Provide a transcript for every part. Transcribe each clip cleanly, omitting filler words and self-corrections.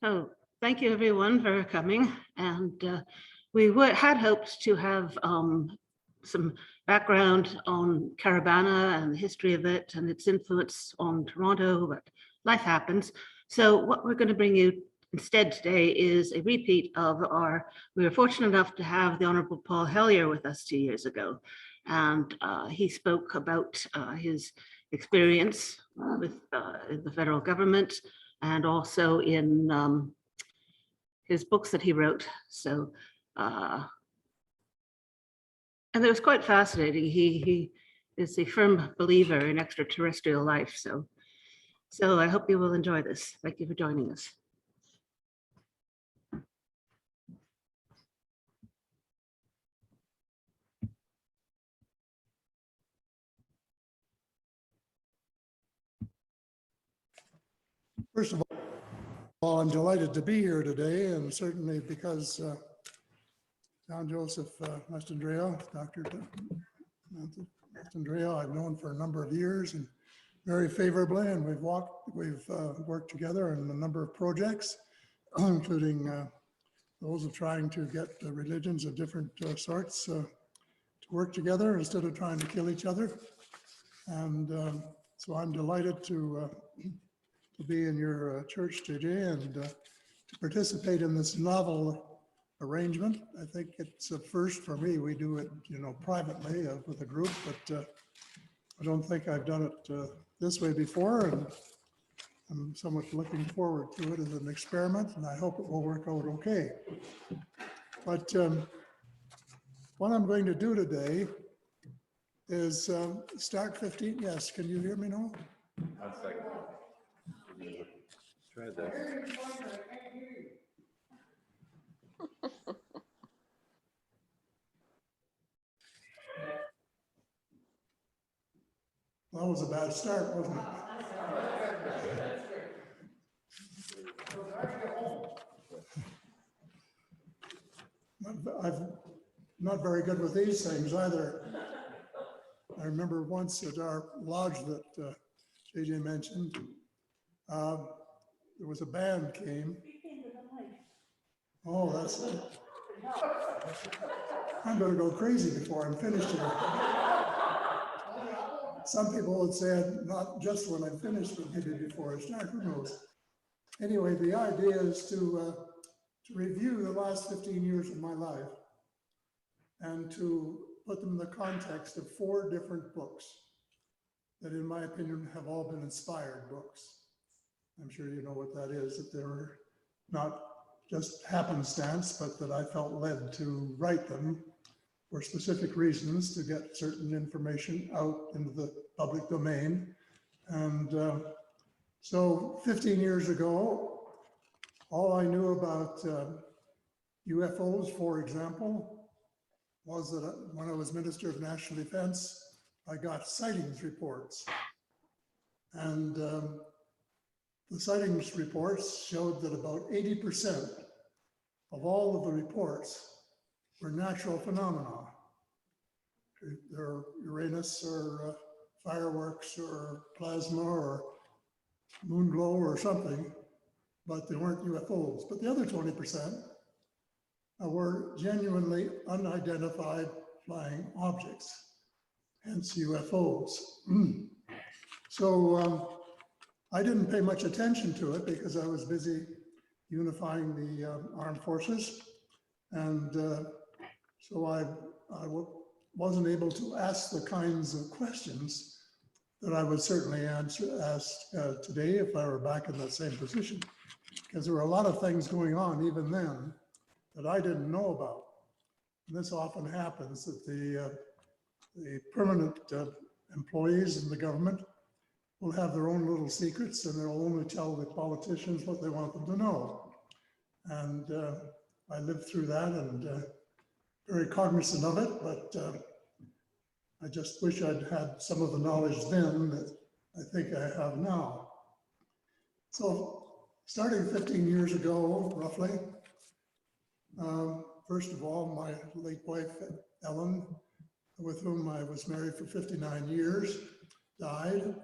So thank you everyone for coming. And we had hoped to have some background on Caribana and the history of it and its influence on Toronto, but life happens. So what we're going to bring you instead today is a repeat of we were fortunate enough to have the Honorable Paul Hellyer with us 2 years ago. And he spoke about his experience with the federal government and also in his books that he wrote. So, and it was quite fascinating. He is a firm believer in extraterrestrial life. So I hope you will enjoy this. Thank you for joining us. First of all, I'm delighted to be here today, and certainly because John Joseph Mastandrea, Dr. Mastandrea, I've known for a number of years and very favorably, and we've worked together on a number of projects, including those of trying to get religions of different sorts to work together instead of trying to kill each other. And so I'm delighted to be in your church today and to participate in this novel arrangement. I think it's a first for me. We do it, privately with a group, but I don't think I've done it this way before, and I'm somewhat looking forward to it as an experiment, and I hope it will work out okay. But what I'm going to do today is start 15. Yes, can you hear me now? 1 second. Try that. That was a bad start, wasn't it? I'm not very good with these things either. I remember once at our lodge that JJ mentioned, there was a band came. Oh, that's it. I'm going to go crazy before I'm finished here. Some people would say not just when I'm finished, but maybe before I start, who knows. Anyway, the idea is to review the last 15 years of my life and to put them in the context of 4 different books that, in my opinion, have all been inspired books. I'm sure you know what that is, that they were not just happenstance, but that I felt led to write them for specific reasons to get certain information out into the public domain. And so 15 years ago, all I knew about UFOs, for example, was that when I was Minister of National Defense, I got sightings reports. And the sightings reports showed that about 80% of all of the reports were natural phenomena. They're Uranus or fireworks or plasma or moon glow or something, but they weren't UFOs. But the other 20% were genuinely unidentified flying objects, hence UFOs. So I didn't pay much attention to it because I was busy unifying the armed forces. And so I wasn't able to ask the kinds of questions that I would certainly ask today if I were back in that same position, because there were a lot of things going on even then that I didn't know about. And this often happens, that the permanent employees in the government will have their own little secrets, and they'll only tell the politicians what they want them to know. And I lived through that and very cognizant of it, but I just wish I'd had some of the knowledge then that I think I have now. So starting 15 years ago, roughly, first of all, my late wife, Ellen, with whom I was married for 59 years, died.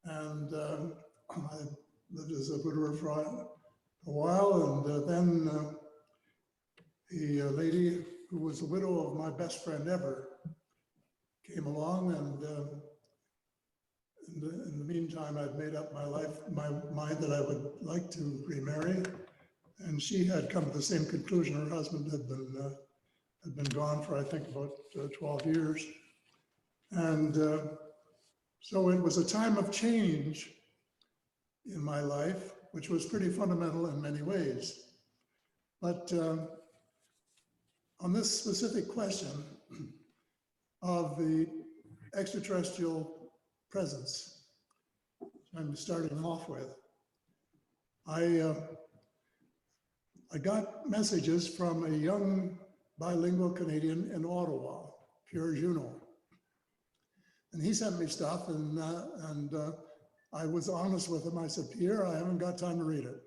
And I lived as a widower for a while, and then the lady who was the widow of my best friend ever came along, and in the meantime, I'd made up my mind that I would like to remarry, and she had come to the same conclusion. Her husband had been gone for, I think, about 12 years, and so it was a time of change in my life, which was pretty fundamental in many ways. But on this specific question of the extraterrestrial presence I'm starting off with, I got messages from a young bilingual Canadian in Ottawa, Pierre Junot. And he sent me stuff, and I was honest with him. I said, Pierre, I haven't got time to read it.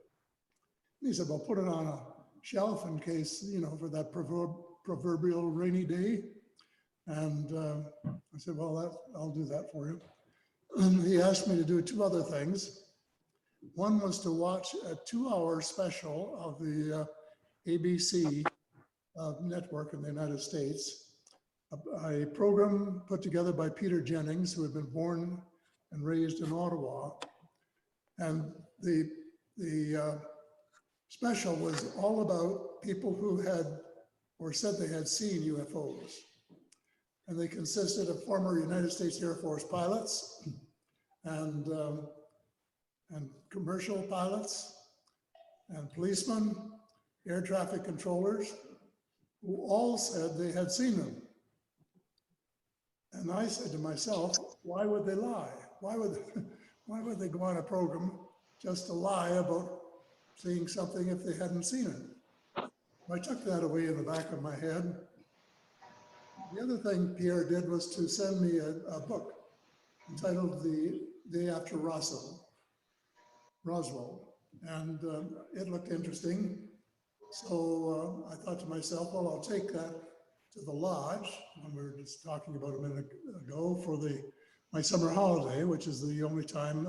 And he said, well, put it on a shelf in case, for that proverbial rainy day. And I said, well, I'll do that for you. And he asked me to do two other things. One was to watch a 2-hour special of the ABC network in the United States, a program put together by Peter Jennings, who had been born and raised in Ottawa. And the special was all about people who had or said they had seen UFOs. And they consisted of former United States Air Force pilots and commercial pilots and policemen, air traffic controllers, who all said they had seen them. And I said to myself, why would they lie? Why would they go on a program just to lie about seeing something if they hadn't seen it? I took that away in the back of my head. The other thing Pierre did was to send me a book entitled The Day After Roswell. And it looked interesting. So I thought to myself, well, I'll take that to the lodge, when we were just talking about a minute ago, for my summer holiday, which is the only time,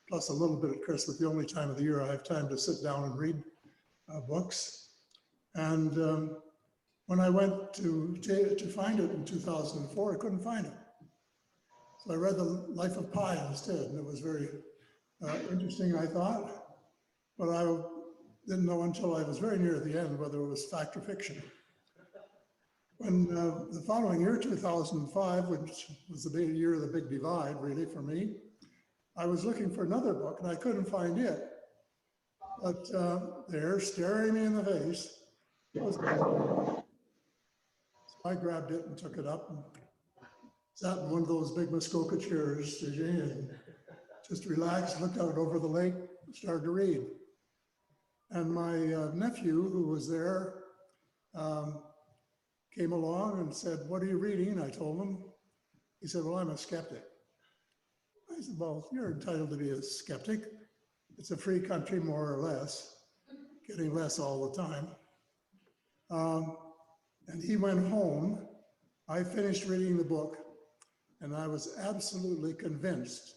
plus a little bit at Christmas, the only time of the year I have time to sit down and read books. And when I went to find it in 2004, I couldn't find it. So I read The Life of Pi instead, and it was very interesting, I thought, but I didn't know until I was very near the end whether it was fact or fiction. When the following year, 2005, which was the year of the big divide, really, for me, I was looking for another book, and I couldn't find it. But there, staring me in the face, was so I grabbed it and took it up and sat in one of those big Muskoka chairs, and just relaxed, looked out over the lake, started to read. And my nephew, who was there, came along and said, what are you reading? I told him. He said, well, I'm a skeptic. I said, well, you're entitled to be a skeptic. It's a free country, more or less, getting less all the time. And he went home. I finished reading the book, and I was absolutely convinced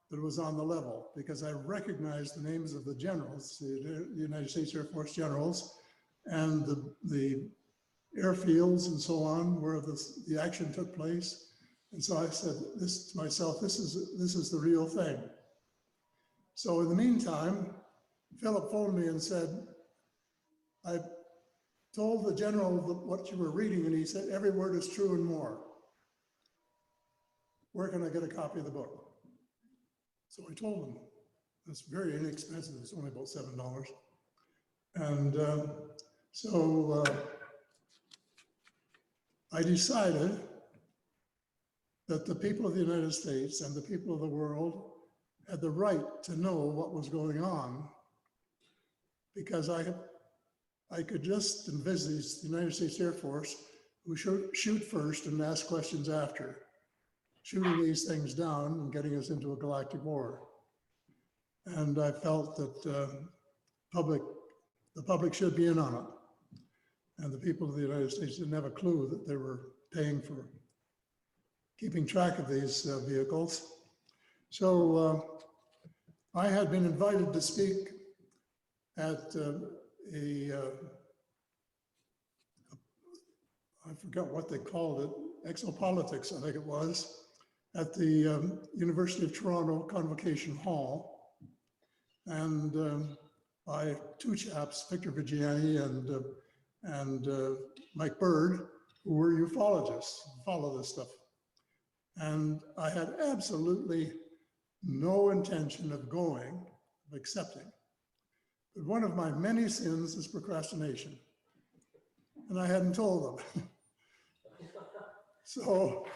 that it was on the level, because I recognized the names of the generals, the United States Air Force generals, and the airfields and so on, where the action took place. And so I said this to myself, this is the real thing. So in the meantime, Philip phoned me and said, I told the general what you were reading, and he said, every word is true and more. Where can I get a copy of the book? So I told him, it's very inexpensive, it's only about $7. And so I decided that the people of the United States and the people of the world had the right to know what was going on, because I could just envisage the United States Air Force, who shoot first and ask questions after, shooting these things down and getting us into a galactic war. And I felt that the public should be in on it. And the people of the United States didn't have a clue that they were paying for keeping track of these vehicles. So I had been invited to speak at I forgot what they called it, exopolitics, I think it was, at the University of Toronto Convocation Hall. And by two chaps, Victor Vigiani and Mike Bird, who were ufologists, follow this stuff. And I had absolutely no intention of going, of accepting. But one of my many sins is procrastination. And I hadn't told them. So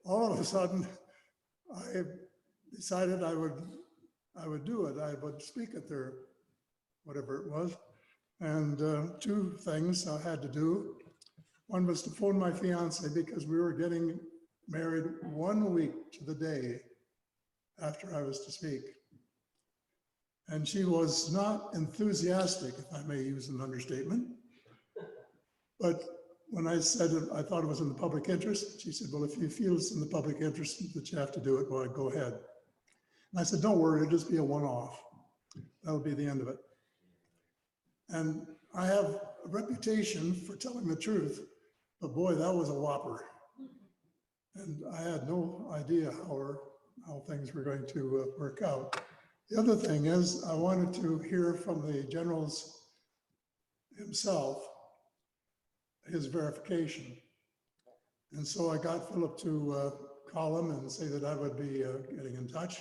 all of a sudden, I decided I would do it. I would speak at their, whatever it was. And two things I had to do. One was to phone my fiance because we were getting married 1 week to the day after I was to speak. And she was not enthusiastic, if I may use an understatement. But when I said I thought it was in the public interest, she said, well, if you feel it's in the public interest that you have to do it, well, go ahead. And I said, don't worry, it'll just be a one-off. That'll be the end of it. And I have a reputation for telling the truth, but boy, that was a whopper. And I had no idea how things were going to work out. The other thing is I wanted to hear from the general's himself, his verification. And so I got Philip to call him and say that I would be getting in touch.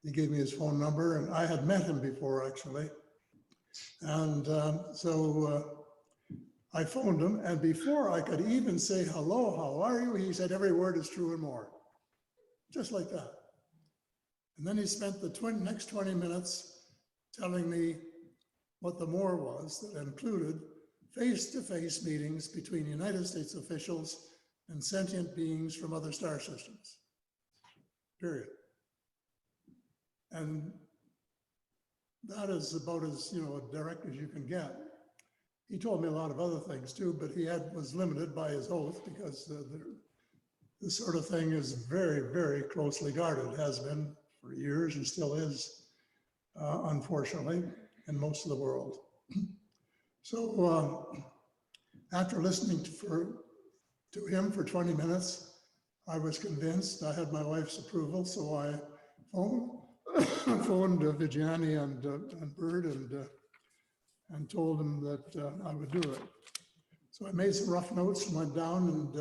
He gave me his phone number, and I had met him before, actually. And so I phoned him, and before I could even say, hello, how are you? He said, every word is true and more. Just like that. And then he spent the next 20 minutes telling me what the more was that included face-to-face meetings between United States officials and sentient beings from other star systems, period. And that is about as direct as you can get. He told me a lot of other things too, but he was limited by his oath because this sort of thing is very, very closely guarded. It has been for years and still is, unfortunately, in most of the world. So after listening to him for 20 minutes, I was convinced. I had my wife's approval, so I phoned Vigiani and Bird and told them that I would do it. So I made some rough notes and went down and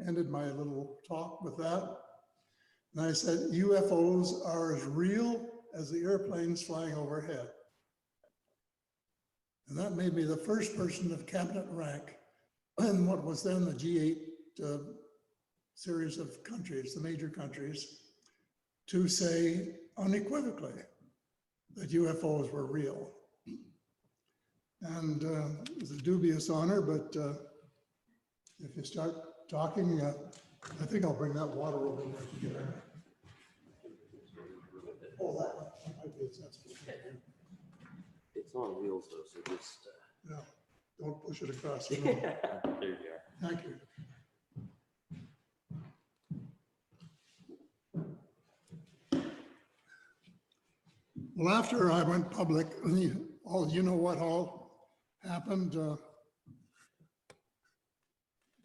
ended my little talk with that. And I said, UFOs are as real as the airplanes flying overhead. And that made me the first person of cabinet rank in what was then the G8 series of countries, the major countries, to say unequivocally that UFOs were real. And it was a dubious honor, but if you start talking, I think I'll bring that water over there. Oh, that might be sensible. It's on wheels though, so just. Yeah, don't push it across the room. There you are. Thank you. Well, after I went public, you know what all happened.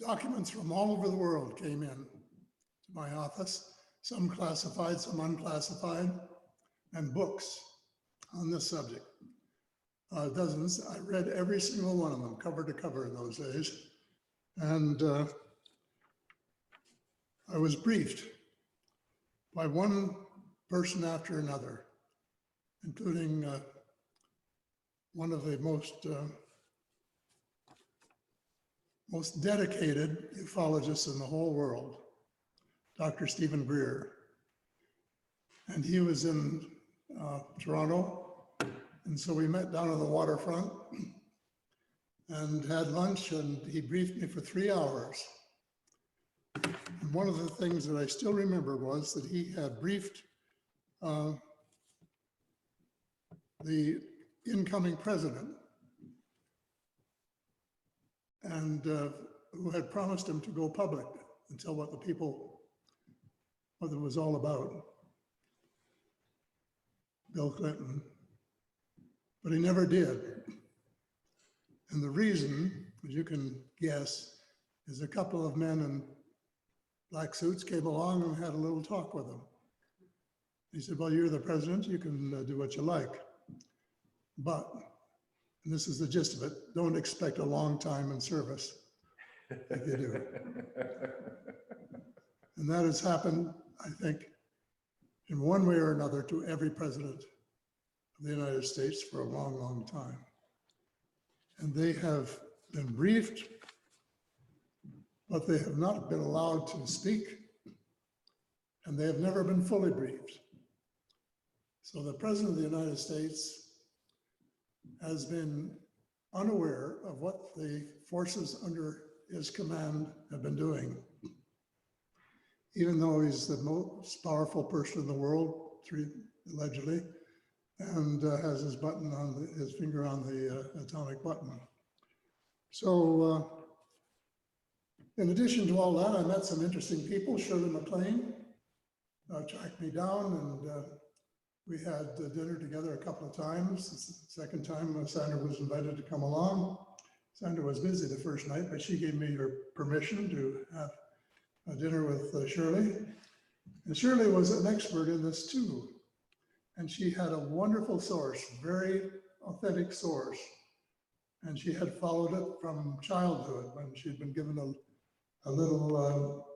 Documents from all over the world came in to my office, some classified, some unclassified, and books on this subject. Dozens. I read every single one of them, cover to cover in those days. And I was briefed by one person after another, including one of the most dedicated ufologists in the whole world, Dr. Stephen Greer. And he was in Toronto. And so we met down on the waterfront and had lunch, and he briefed me for 3 hours. And one of the things that I still remember was that he had briefed the incoming president, and who had promised him to go public and tell what it was all about. Bill Clinton. but he never did. And the reason, as you can guess, is a couple of men in black suits came along and had a little talk with him. He said, well, you're the president, you can do what you like. But, and this is the gist of it, don't expect a long time in service if you do. And that has happened, I think, in one way or another to every president of the United States for a long, long time. And they have been briefed, but they have not been allowed to speak, and they have never been fully briefed. So the President of the United States has been unaware of what the forces under his command have been doing. Even though he's the most powerful person in the world, allegedly, and has his button on his finger on the atomic button. So in addition to all that, I met some interesting people. Shirley MacLaine tracked me down, and we had dinner together a couple of times. The second time, Sandra was invited to come along. Sandra was busy the first night, but she gave me her permission to have a dinner with Shirley. And Shirley was an expert in this too. And she had a wonderful source, very authentic source. And she had followed it from childhood when she'd been given a little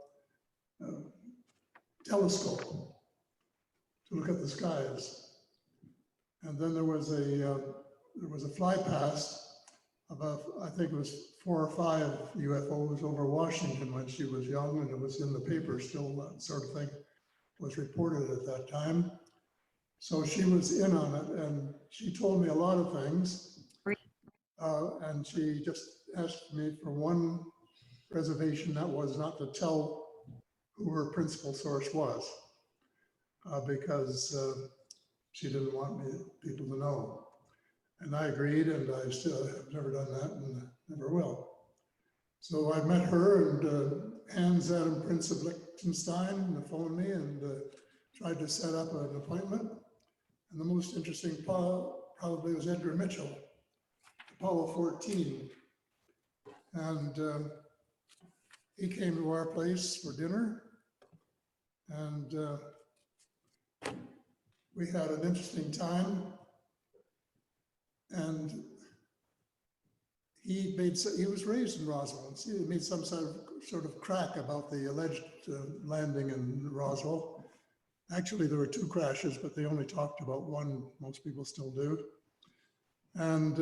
telescope to look at the skies. And then there was a fly past of I think it was 4 or 5 UFOs over Washington when she was young, and it was in the paper still, that sort of thing was reported at that time. So she was in on it, and she told me a lot of things. And she just asked me for one reservation, that was not to tell who her principal source was, because she didn't want people to know. And I agreed, and I still have never done that and never will. So I met her, and Hans Adam, Prince of Liechtenstein, phoned me and tried to set up an appointment. And the most interesting probably was Edgar Mitchell, Apollo 14. And he came to our place for dinner, and we had an interesting time. And he was raised in Roswell. He made some sort of crack about the alleged landing in Roswell. Actually, there were 2 crashes, but they only talked about one. Most people still do. And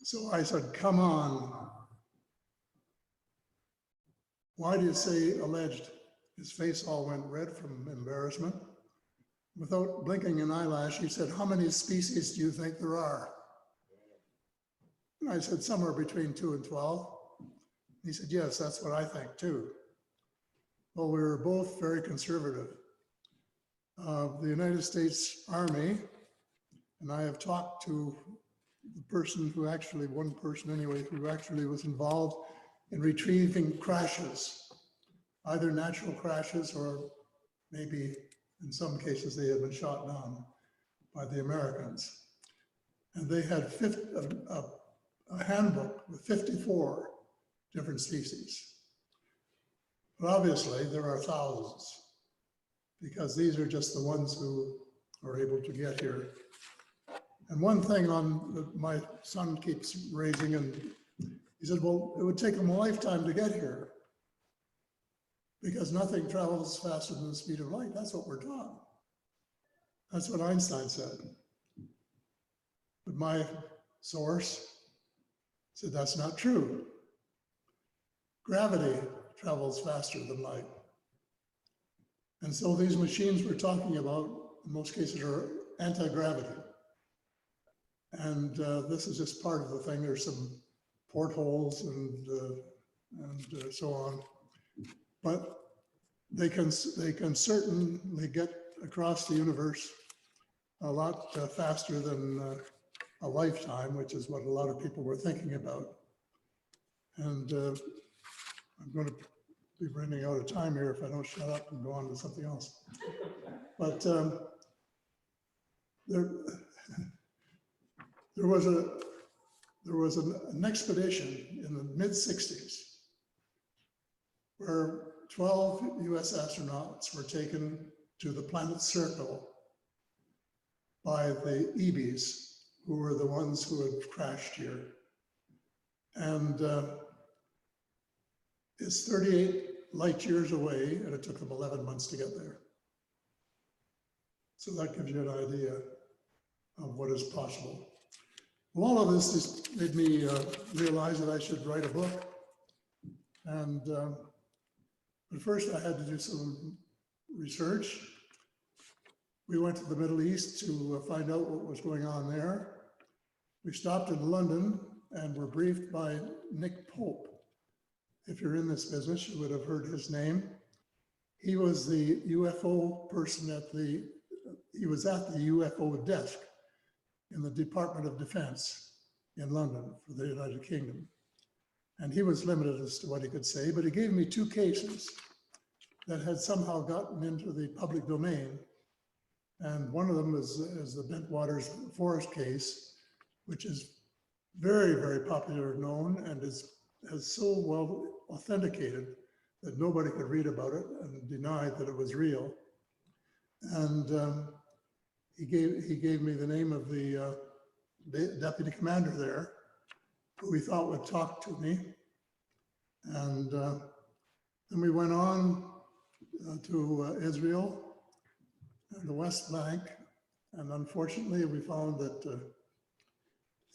so I said, come on. Why do you say alleged? His face all went red from embarrassment. Without blinking an eyelash, he said, how many species do you think there are? And I said, somewhere between 2 and 12. He said, yes, that's what I think too. Well, we were both very conservative. The United States Army, and I have talked to the person who actually, one person anyway, who actually was involved in retrieving crashes, either natural crashes or maybe in some cases they had been shot down by the Americans. And they had a handbook with 54 different species. But obviously there are thousands, because these are just the ones who are able to get here. And one thing my son keeps raising, and he said, well, it would take him a lifetime to get here, because nothing travels faster than the speed of light. That's what we're taught. That's what Einstein said. But my source said that's not true. Gravity travels faster than light. And so these machines we're talking about, in most cases, are anti-gravity. And this is just part of the thing. There's some portholes and so on. But they can certainly get across the universe a lot faster than a lifetime, which is what a lot of people were thinking about. And I'm going to be running out of time here if I don't shut up and go on to something else. But there was an expedition in the mid-60s where 12 US astronauts were taken to the planet Circle by the EBs, who were the ones who had crashed here. And it's 38 light years away, and it took them 11 months to get there. So that gives you an idea of what is possible. Well, all of this just made me realize that I should write a book. And but first I had to do some research. We went to the Middle East to find out what was going on there. We stopped in London and were briefed by Nick Pope. If you're in this business, you would have heard his name. He was the UFO person he was at the UFO desk in the Department of Defense in London for the United Kingdom. And he was limited as to what he could say, but he gave me 2 cases that had somehow gotten into the public domain. And one of them is the Bentwater forest case, which is very, very popular known and is so well authenticated that nobody could read about it and deny that it was real. And he gave me the name of the deputy commander there, who we thought would talk to me. And then we went on to Israel and the West Bank. And unfortunately, we found that the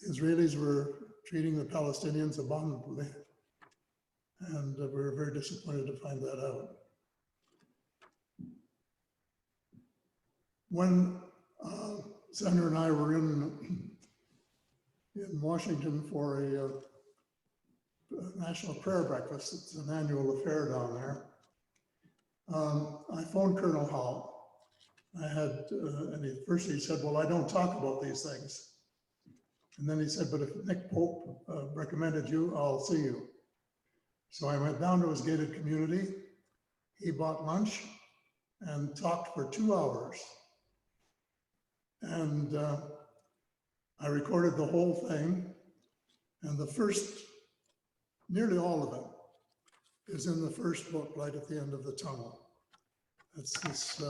Israelis were treating the Palestinians abominably. And we were very disappointed to find that out. When Senator and I were in Washington for a national prayer breakfast, it's an annual affair down there, I phoned Colonel Hall. And first he said, well, I don't talk about these things. And then he said, but if Nick Pope recommended you, I'll see you. So I went down to his gated community. He bought lunch and talked for 2 hours. And I recorded the whole thing. And the first, nearly all of it is in the first book right at the end of the tunnel. That's this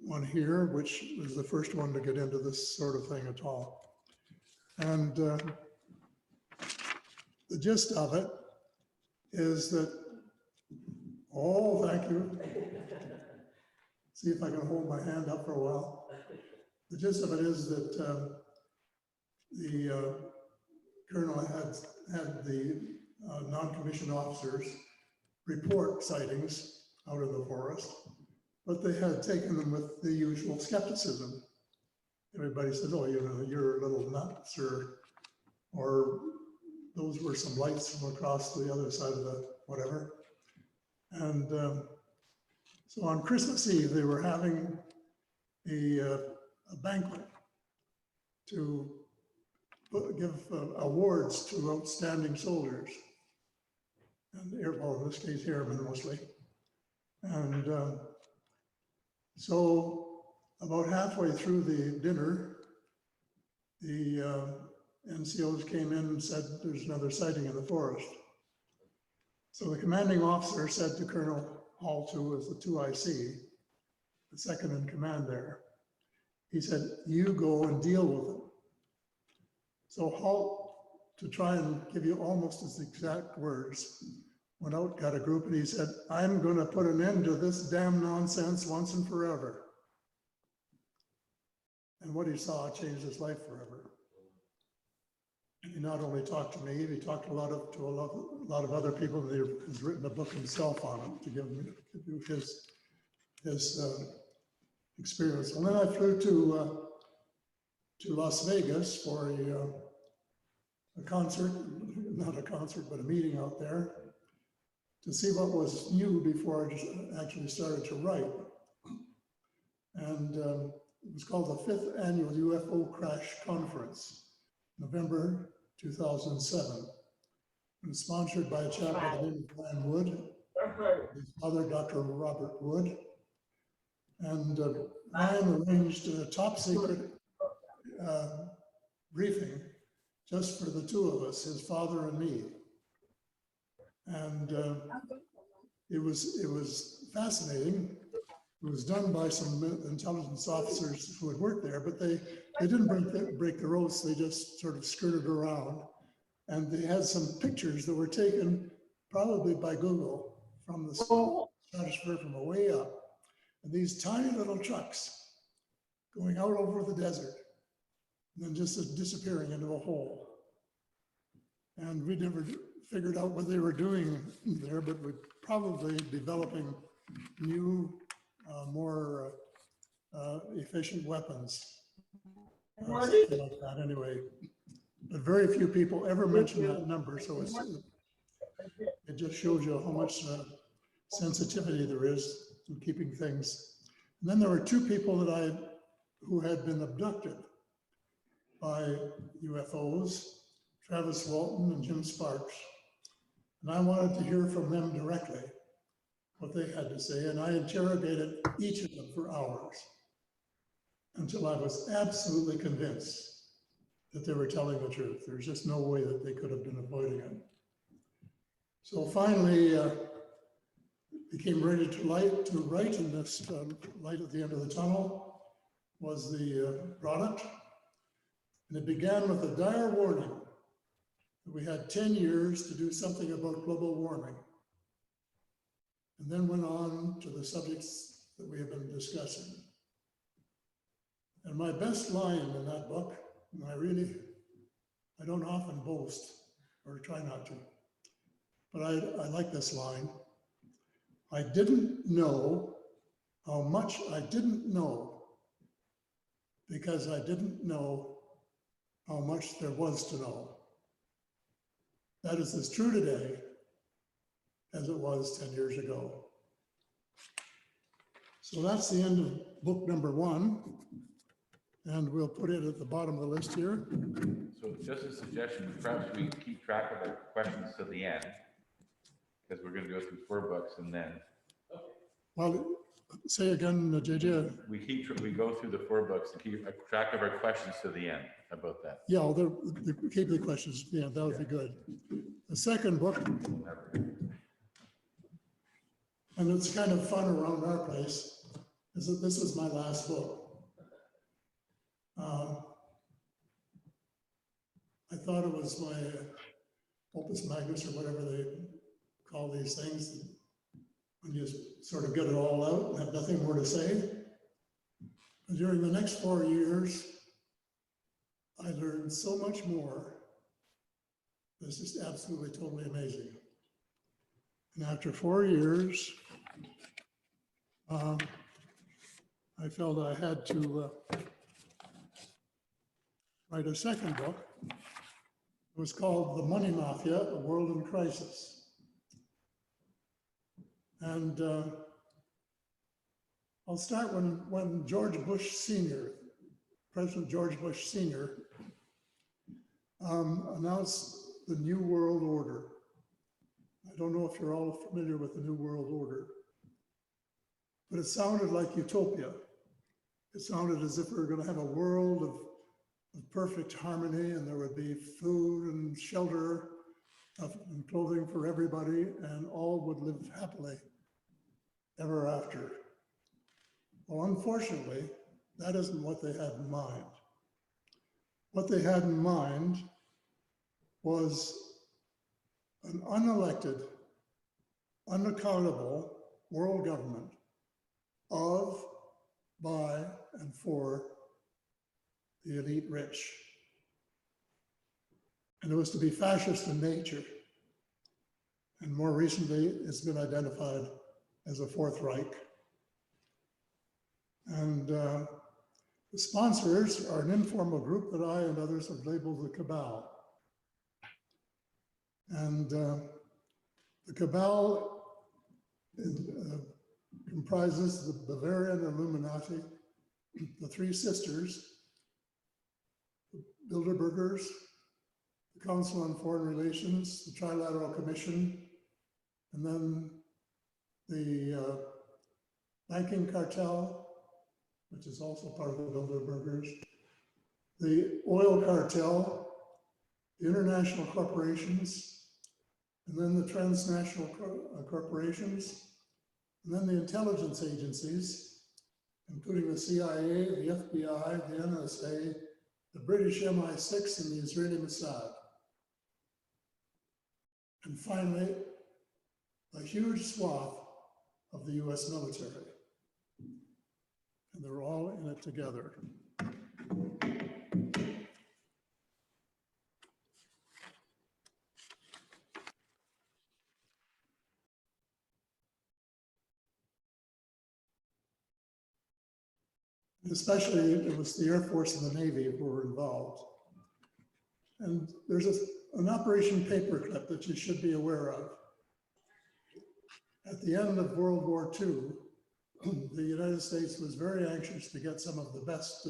one here, which was the first one to get into this sort of thing at all. And the gist of it is that, oh, thank you. See if I can hold my hand up for a while. The gist of it is that the colonel had the non-commissioned officers report sightings out of the forest, but they had taken them with the usual skepticism. Everybody says, oh, you know, you're a little nuts, or those were some lights from across the other side of the whatever. And so on Christmas Eve, they were having a banquet to give awards to outstanding soldiers, and well, in this case, airmen mostly. And so about halfway through the dinner, the NCOs came in and said, there's another sighting in the forest. So the commanding officer said to Colonel Hall, who was the 2IC, the second in command there, he said, you go and deal with them. So Hall, to try and give you almost his exact words, went out, got a group, and he said, I'm going to put an end to this damn nonsense once and forever. And what he saw changed his life forever. And he not only talked to me, he talked to a lot of other people, and he's written a book himself on it to give you his experience. And then I flew to Las Vegas for a concert, not a concert, but a meeting out there, to see what was new before I just actually started to write. And it was called the 5th Annual UFO Crash Conference, November 2007. It was sponsored by a chap by the name of Glenn Wood, his father, Dr. Robert Wood. And Ryan arranged a top secret briefing just for the two of us, his father and me. And it was fascinating. It was done by some intelligence officers who had worked there, but they didn't break the oaths. They just sort of skirted around. And they had some pictures that were taken probably by Google from the stratosphere from way up. And these tiny little trucks going out over the desert and then just disappearing into a hole. And we never figured out what they were doing there, but we're probably developing new, more efficient weapens. Something like that anyway. But very few people ever mention that number, so it just shows you how much sensitivity there is in keeping things. And then there were two people who had been abducted by UFOs, Travis Walton and Jim Sparks. And I wanted to hear from them directly what they had to say. And I interrogated each of them for hours until I was absolutely convinced that they were telling the truth. There's just no way that they could have been avoiding it. So finally, became ready to write, and this light at the end of the tunnel was the product. And it began with a dire warning that we had 10 years to do something about global warming. And then went on to the subjects that we have been discussing. And my best line in that book, and I don't often boast, or try not to, but I like this line. I didn't know how much I didn't know because I didn't know how much there was to know. That is as true today as it was 10 years ago. So that's the end of book number 1. And we'll put it at the bottom of the list here. So just a suggestion, perhaps we keep track of our questions to the end, because we're going to go through 4 books and then. Well, say again, JJ. We go through the 4 books and keep track of our questions to the end. How about that? Yeah, keep the questions. Yeah, that would be good. The second book, and it's kind of fun around our place, is that this is my last book. I thought it was my opus magnus, or whatever they call these things, when you sort of get it all out and have nothing more to say. But during the next 4 years, I learned so much more. It's just absolutely, totally amazing. And after 4 years, I felt I had to write a second book. It was called The Money Mafia, A World in Crisis. And I'll start when George Bush Sr., President George Bush Sr., announced the New World Order. I don't know if you're all familiar with the New World Order, but it sounded like utopia. It sounded as if we were going to have a world of perfect harmony, and there would be food and shelter and clothing for everybody, and all would live happily ever after. Well, unfortunately, that isn't what they had in mind. What they had in mind was an unelected, unaccountable world government of, by, and for the elite rich. And it was to be fascist in nature. And more recently, it's been identified as a Fourth Reich. And the sponsors are an informal group that I and others have labeled the Cabal. And the Cabal comprises the Bavarian Illuminati, the Three Sisters, the Bilderbergers, the Council on Foreign Relations, the Trilateral Commission, and then the banking cartel, which is also part of the Bilderbergers, the oil cartel, the international corporations, and then the transnational corporations, and then the intelligence agencies, including the CIA, the FBI, the NSA, the British MI6, and the Israeli Mossad. And finally, a huge swath of the US military. And they're all in it together. Especially, it was the Air Force and the Navy who were involved. And there's an Operation Paperclip that you should be aware of. At the end of World War II, the United States was very anxious to get some of the best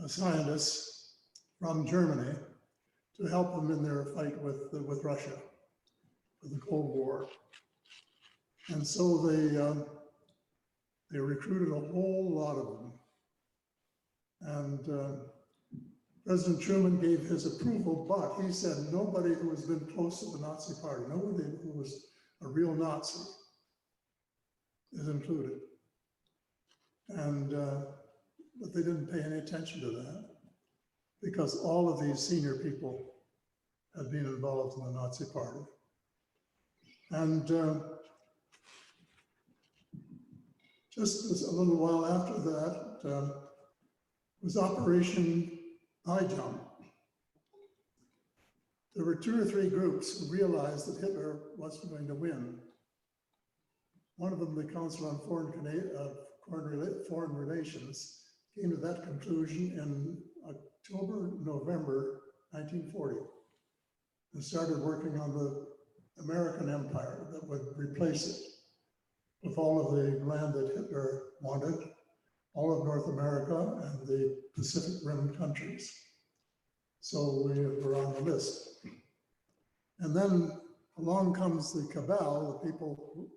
scientists from Germany to help them in their fight with Russia, with the Cold War. And so they recruited a whole lot of them. And President Truman gave his approval, but he said nobody who has been close to the Nazi Party, nobody who was a real Nazi is included. And but they didn't pay any attention to that because all of these senior people had been involved in the Nazi Party. And just a little while after that was Operation High Jump. There were 2 or 3 groups who realized that Hitler wasn't going to win. One of them, the Council on Foreign Relations, came to that conclusion in October, November 1940, and started working on the American empire that would replace it with all of the land that Hitler wanted, all of North America and the Pacific Rim countries. So we were on the list. And then along comes the cabal, the people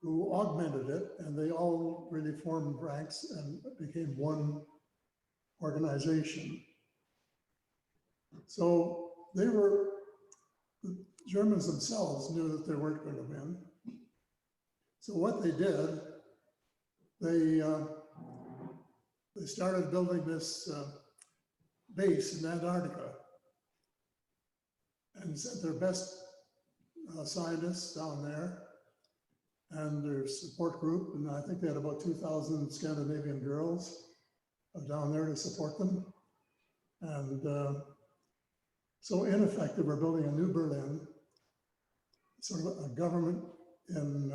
who augmented it, and they all really formed ranks and became one organization. So the Germans themselves knew that they weren't going to win. So what they did, they started building this base in Antarctica and sent their best scientists down there and their support group. And I think they had about 2,000 Scandinavian girls down there to support them. And so in effect, they were building a new Berlin, sort of a government in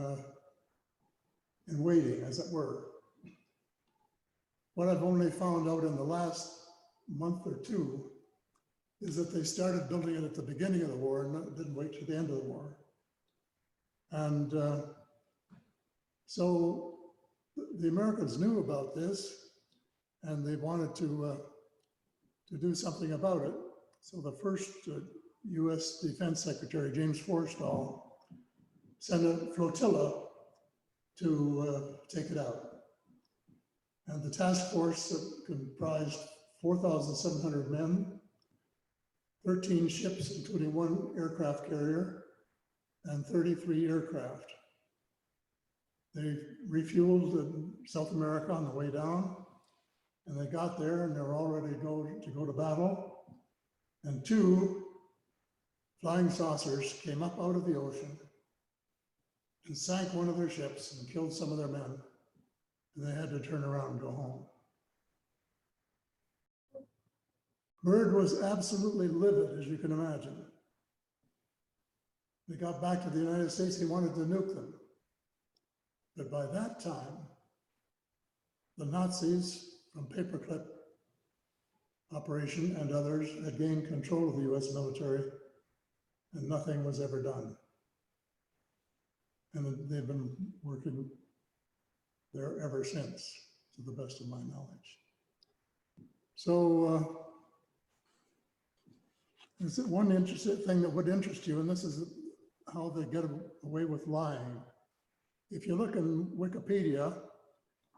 waiting, as it were. What I've only found out in the last month or 2 is that they started building it at the beginning of the war and didn't wait till the end of the war. And so the Americans knew about this and they wanted to do something about it. So the first US Defense Secretary, James Forrestal, sent a flotilla to take it out. And the task force comprised 4,700 men, 13 ships, including 1 aircraft carrier, and 33 aircraft. They refueled in South America on the way down, and they got there and they were all ready to go to battle. And 2 flying saucers came up out of the ocean and sank one of their ships and killed some of their men. And they had to turn around and go home. Byrd was absolutely livid, as you can imagine. They got back to the United States, he wanted to nuke them. But by that time, the Nazis from Paperclip operation and others had gained control of the US military and nothing was ever done. And they've been working there ever since, to the best of my knowledge. So there's one interesting thing that would interest you, and this is how they get away with lying. If you look in Wikipedia,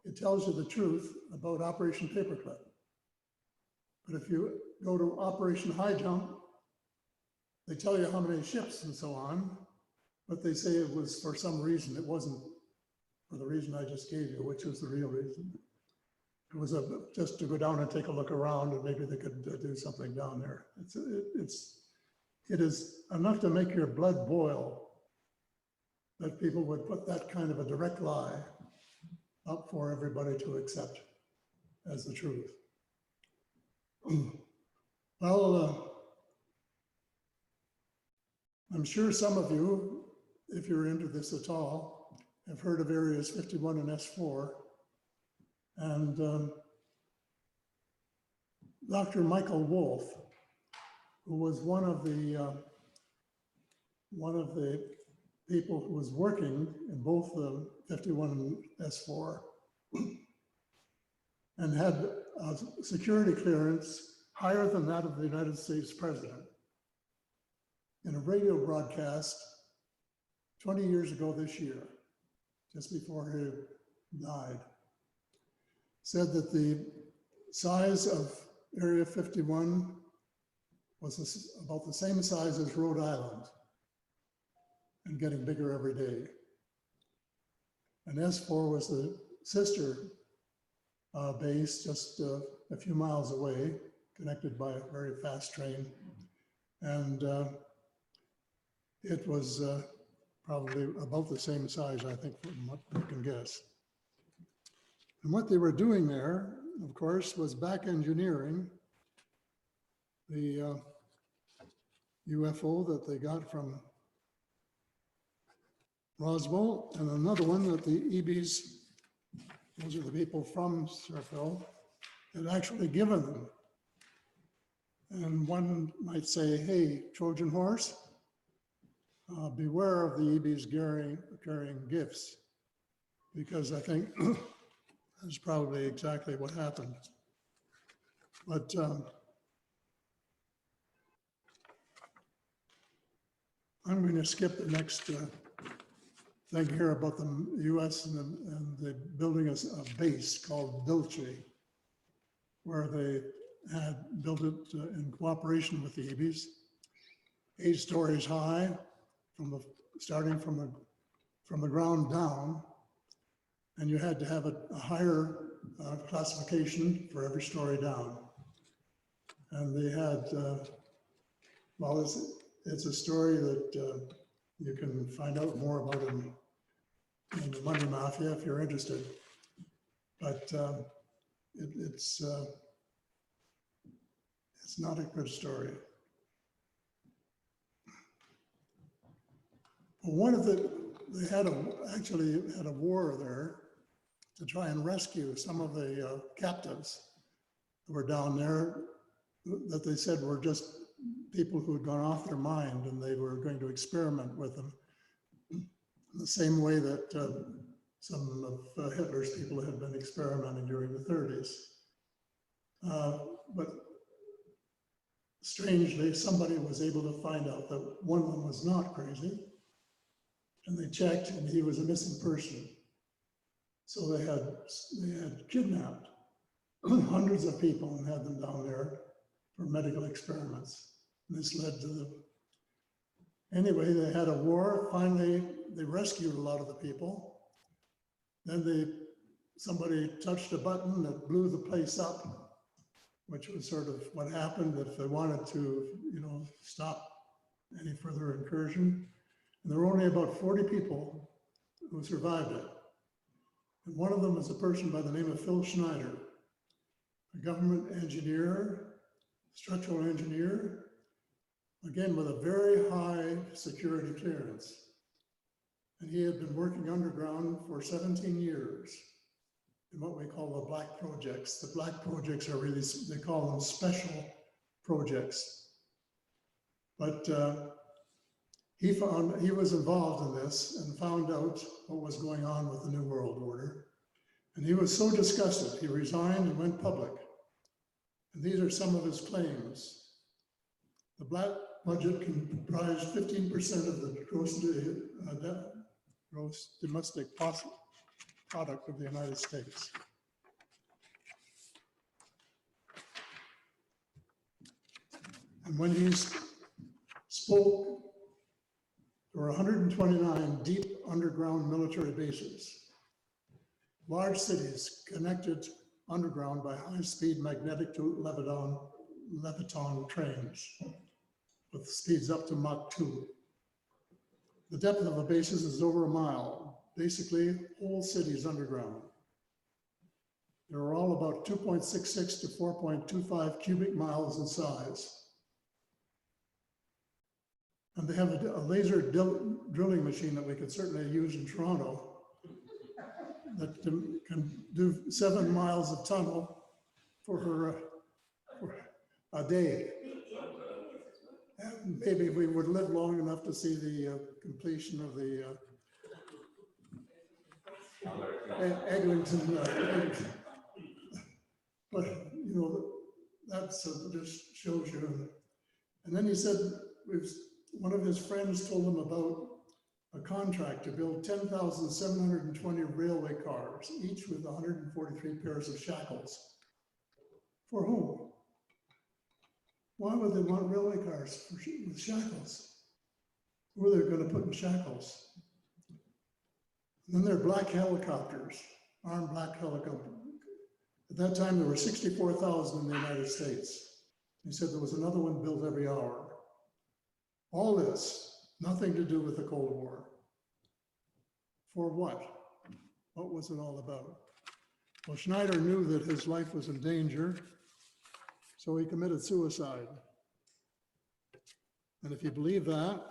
it tells you the truth about Operation Paperclip. But if you go to Operation High Jump, they tell you how many ships and so on, but they say it was for some reason. It wasn't for the reason I just gave you, which was the real reason. It was just to go down and take a look around, and maybe they could do something down there. It is enough to make your blood boil that people would put that kind of a direct lie up for everybody to accept as the truth. Well, I'm sure some of you, if you're into this at all, have heard of areas 51 and S4. And Dr. Michael Wolff, who was one of the people who was working in both the 51 and S4 and had a security clearance higher than that of the United States president, in a radio broadcast 20 years ago this year, just before he died, said that the size of Area 51 was about the same size as Rhode Island and getting bigger every day. And S4 was the sister base just a few miles away, connected by a very fast train. And it was probably about the same size, I think, from what you can guess. And what they were doing there, of course, was back engineering the UFO that they got from Roswell, and another one that the EBs, those are the people from Surfville, had actually given them. And one might say, hey, Trojan horse, beware of the EBs carrying gifts, because I think that's probably exactly what happened. But I'm going to skip the next thing here about the US and the building a base called Dulce, where they had built it in cooperation with the EBs, 8 stories high, starting from the ground down, and you had to have a higher classification for every story down. And they had, well, it's a story that you can find out more about in the Money Mafia if you're interested. But it's not a good story. Well, they actually had a war there to try and rescue some of the captives who were down there that they said were just people who had gone off their mind, and they were going to experiment with them in the same way that some of Hitler's people had been experimenting during the 30s. But strangely, somebody was able to find out that one of them was not crazy, and they checked, and he was a missing person. So they had kidnapped hundreds of people and had them down there for medical experiments. And this led to anyway, they had a war. Finally, they rescued a lot of the people. Then somebody touched a button that blew the place up, which was sort of what happened if they wanted to, stop any further incursion. And there were only about 40 people who survived it. And one of them was a person by the name of Phil Schneider, a government engineer, structural engineer, again with a very high security clearance. And he had been working underground for 17 years in what we call the black projects. The black projects are really, they call them special projects. But he was involved in this and found out what was going on with the New World Order. And he was so disgusted, he resigned and went public. And these are some of his claims. The black budget comprised 15% of the gross domestic product of the United States. And when he spoke, there were 129 deep underground military bases, large cities connected underground by high-speed magnetic to leviton trains with speeds up to Mach 2. The depth of the bases is over a mile, basically whole cities underground. They're all about 2.66 to 4.25 cubic miles in size. And they have a laser drilling machine that we could certainly use in Toronto that can do 7 miles of tunnel for a day. And maybe we would live long enough to see the completion of the Eglinton. But, you know, that's just shows you. And then he said, one of his friends told him about a contract to build 10,720 railway cars, each with 143 pairs of shackles. For whom? Why would they want railway cars with shackles? Who are they going to put in shackles? And then there are black helicopters, armed black helicopters. At that time, there were 64,000 in the United States. He said there was another one built every hour. All this, nothing to do with the Cold War. For what? What was it all about? Well, Schneider knew that his life was in danger, so he committed suicide. And if you believe that,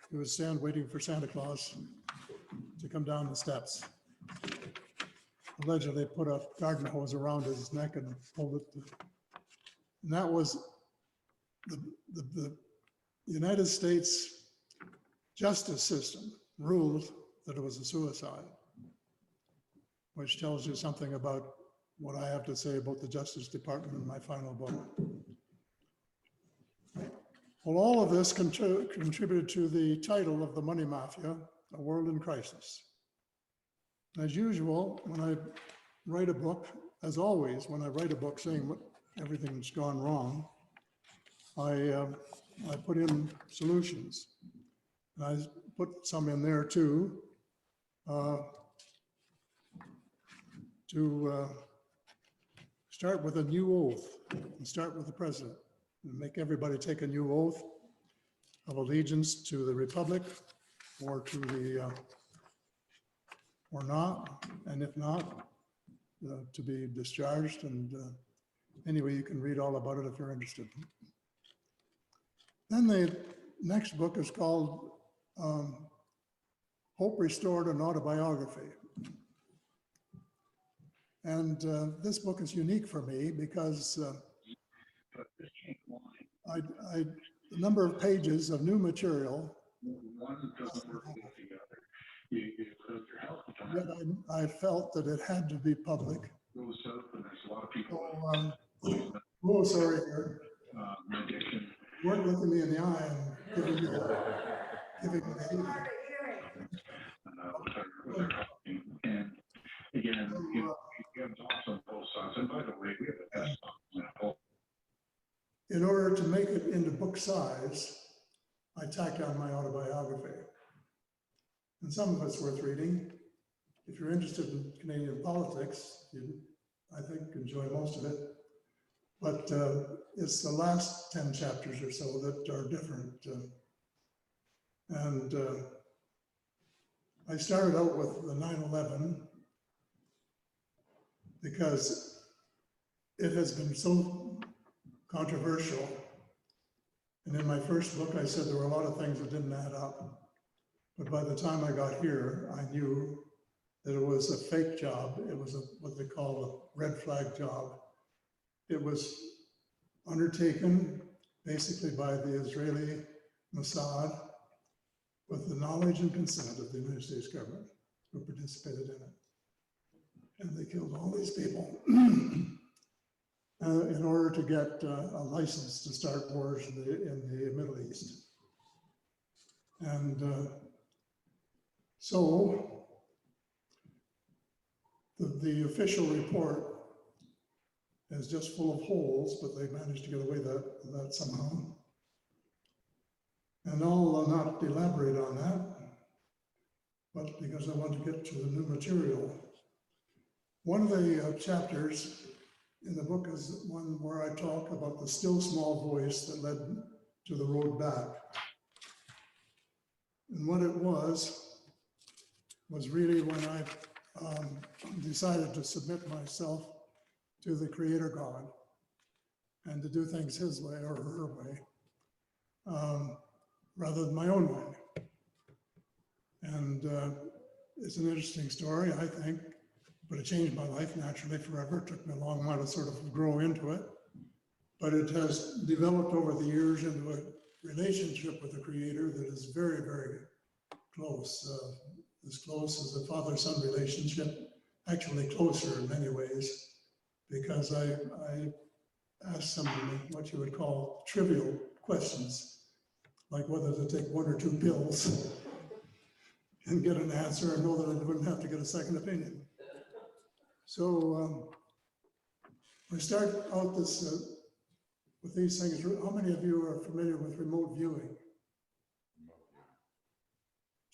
he would stand waiting for Santa Claus to come down the steps. Allegedly put a garden hose around his neck and pulled it. And that was the United States justice system ruled that it was a suicide, which tells you something about what I have to say about the Justice Department in my final book. Well, all of this contributed to the title of The Money Mafia, A World in Crisis. As usual, when I write a book, as always, when I write a book saying everything's gone wrong, I put in solutions. And I put some in there too, to start with a new oath and start with the president and make everybody take a new oath of allegiance to the Republic or to the, or not, and if not, to be discharged. And anyway, you can read all about it if you're interested. Then the next book is called Hope Restored, an Autobiography. And this book is unique for me because the number of pages of new material that I felt that it had to be public. Oh, sorry, Eric. You weren't looking me in the eye and giving me the and again, you have talks on both sides. And by the way, we have a test on. In order to make it into book size, I tacked on my autobiography. And some of it's worth reading. If you're interested in Canadian politics, you, I think, enjoy most of it. But it's the last 10 chapters or so that are different. I started out with the 9/11 because it has been so controversial. And in my first book, I said there were a lot of things that didn't add up. But by the time I got here, I knew that it was a fake job. It was what they call a red flag job. It was undertaken basically by the Israeli Mossad with the knowledge and consent of the United States government who participated in it. And they killed all these people in order to get a license to start wars in the Middle East. And so the official report as just full of holes, but they managed to get away with that somehow. And I'll not elaborate on that, but because I want to get to the new material. One of the chapters in the book is one where I talk about the still small voice that led to the road back. And what it was really when I decided to submit myself to the Creator God and to do things His way or her way, rather than my own way. And it's an interesting story, I think, but it changed my life naturally forever. It took me a long while to sort of grow into it, but it has developed over the years into a relationship with the Creator that is very, very close, as close as a father-son relationship, actually closer in many ways, because I ask some what you would call trivial questions, like whether to take 1 or 2 pills and get an answer and know that I wouldn't have to get a second opinion. So I start out this with these things. How many of you are familiar with remote viewing?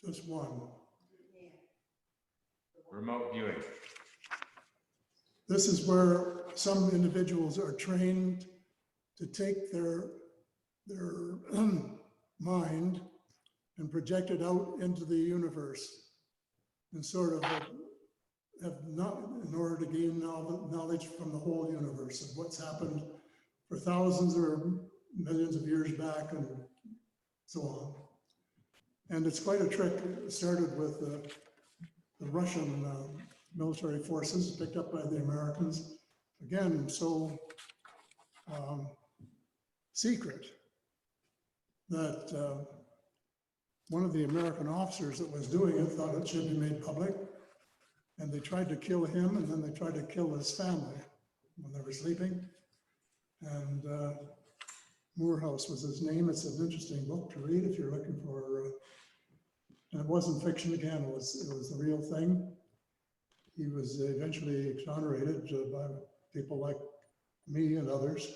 Just one. Remote viewing. This is where some individuals are trained to take their mind and project it out into the universe and sort of have not, in order to gain knowledge from the whole universe of what's happened for thousands or millions of years back and so on. And it's quite a trick. It started with the Russian military forces picked up by the Americans. Again, so secret that one of the American officers that was doing it thought it should be made public. And they tried to kill him, and then they tried to kill his family when they were sleeping. And Moorhouse was his name. It's an interesting book to read if you're looking for, and it wasn't fiction again, it was the real thing. He was eventually exonerated by people like me and others.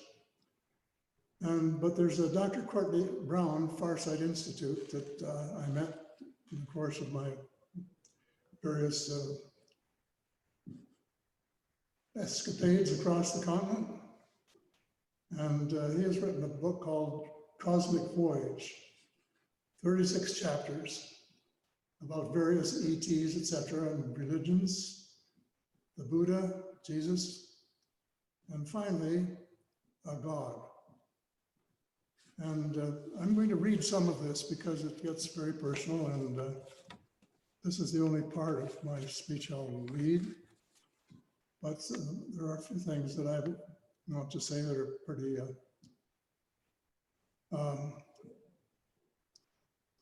But there's a Dr. Courtney Brown, Farsight Institute, that I met in the course of my various escapades across the continent. And he has written a book called Cosmic Voyage, 36 chapters about various ETs, etc., and religions, the Buddha, Jesus, and finally, a God. And I'm going to read some of this because it gets very personal, and this is the only part of my speech I'll read. But there are a few things that I want to say that are pretty.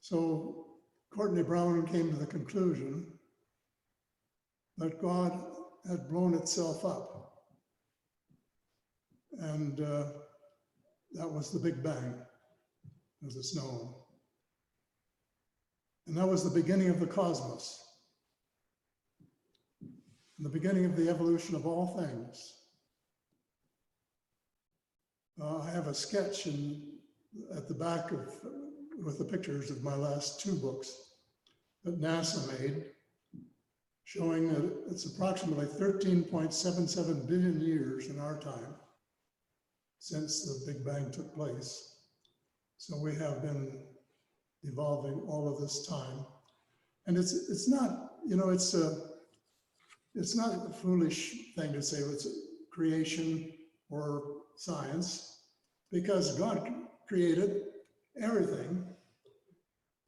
So Courtney Brown came to the conclusion that God had blown itself up, and that was the Big Bang, as it's known. And that was the beginning of the cosmos, and the beginning of the evolution of all things. I have a sketch at the back with the pictures of my last 2 books that NASA made, showing that it's approximately 13.77 billion years in our time since the Big Bang took place. So we have been evolving all of this time. And it's not, you know, it's not a foolish thing to say it's creation or science, because God created everything.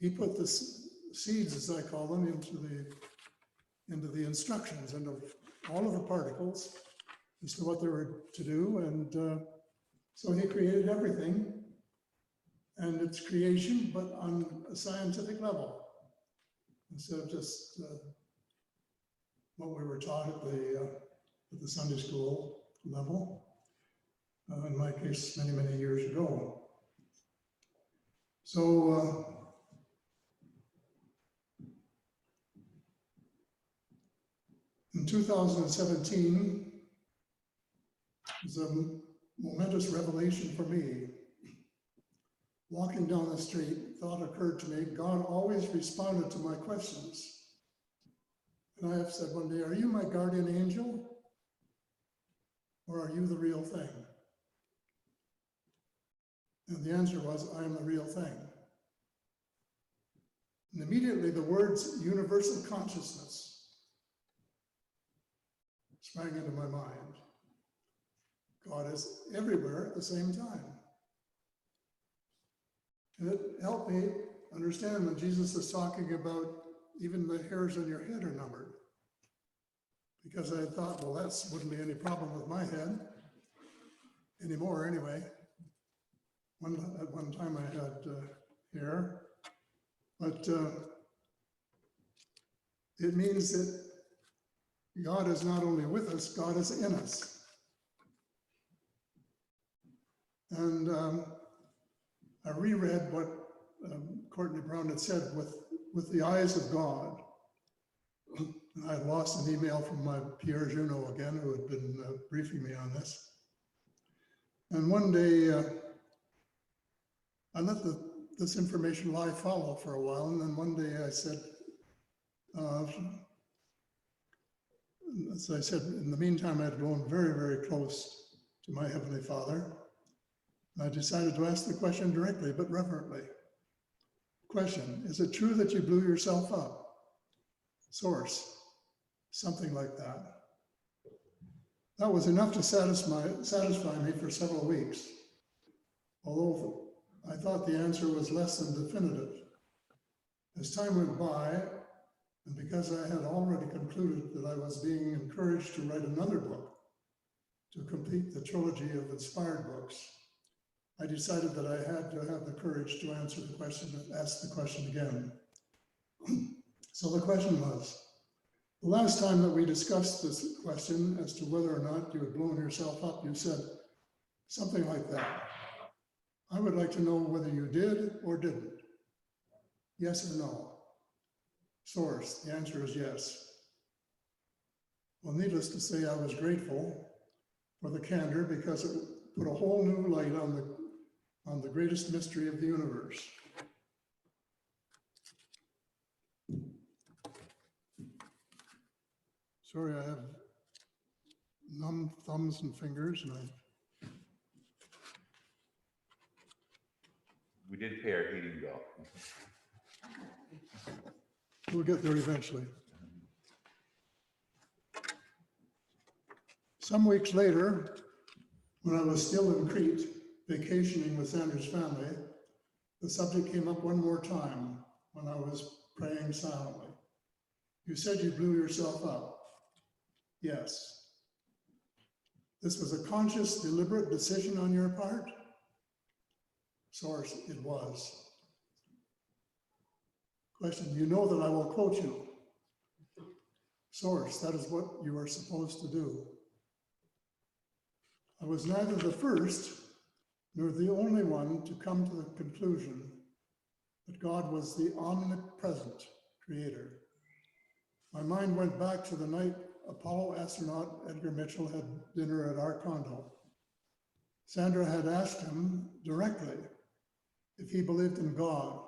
He put the seeds, as I call them, into the instructions, into all of the particles as to what they were to do. And so he created everything, and it's creation, but on a scientific level, instead of just what we were taught at the Sunday school level, in my case, many, many years ago. So in 2017, was a momentous revelation for me. Walking down the street, thought occurred to me, God always responded to my questions. And I have said one day, are you my guardian angel? Or are you the real thing? And the answer was, I am the real thing. And immediately the words universal consciousness sprang into my mind. God is everywhere at the same time. And it helped me understand when Jesus is talking about even the hairs on your head are numbered. Because I thought, well, that wouldn't be any problem with my head anymore anyway. At one time I had hair, but it means that God is not only with us, God is in us. And I reread what Courtney Brown had said, with the eyes of God. I had lost an email from my Pierre Junot again, who had been briefing me on this. And one day, I let this information lie fallow for a while, and then one day I said, as I said, in the meantime, I had grown very, very close to my Heavenly Father. I decided to ask the question directly, but reverently. Question, is it true that you blew yourself up? Source, something like that. That was enough to satisfy me for several weeks, although I thought the answer was less than definitive. As time went by, and because I had already concluded that I was being encouraged to write another book to complete the trilogy of inspired books, I decided that I had to have the courage to ask the question again. So the question was, the last time that we discussed this question as to whether or not you had blown yourself up, you said something like that. I would like to know whether you did or didn't. Yes or no? Source, the answer is yes. Well, needless to say, I was grateful for the candor because it put a whole new light on the greatest mystery of the universe. Sorry, I have numb thumbs and fingers, and We did pay our heating bill. we'll get there eventually. Some weeks later, when I was still in Crete, vacationing with Sandra's family, the subject came up one more time when I was praying silently. You said you blew yourself up. Yes. This was a conscious, deliberate decision on your part? Source, it was. Question, you know that I will quote you. Source, that is what you are supposed to do. I was neither the first nor the only one to come to the conclusion that God was the omnipresent creator. My mind went back to the night Apollo astronaut Edgar Mitchell had dinner at our condo. Sandra had asked him directly if he believed in God.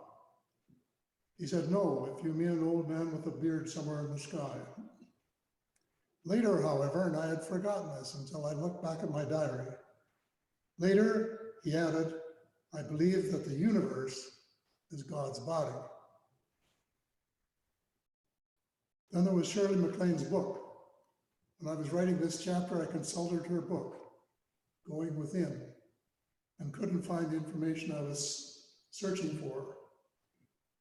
He said, no, if you mean an old man with a beard somewhere in the sky. Later, however, and I had forgotten this until I looked back at my diary. Later, he added, I believe that the universe is God's body. Then there was Shirley MacLaine's book. When I was writing this chapter, I consulted her book, Going Within, and couldn't find the information I was searching for.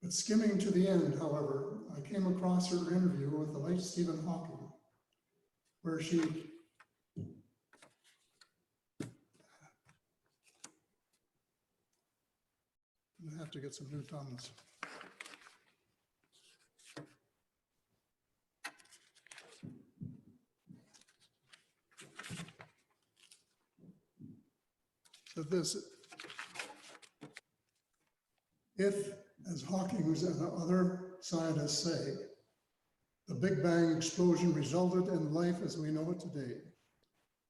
But skimming to the end, however, I came across her interview with the late Stephen Hawking, where she I have to get some new thumbs. So this, if, as Hawking and other scientists say, the Big Bang explosion resulted in life as we know it today,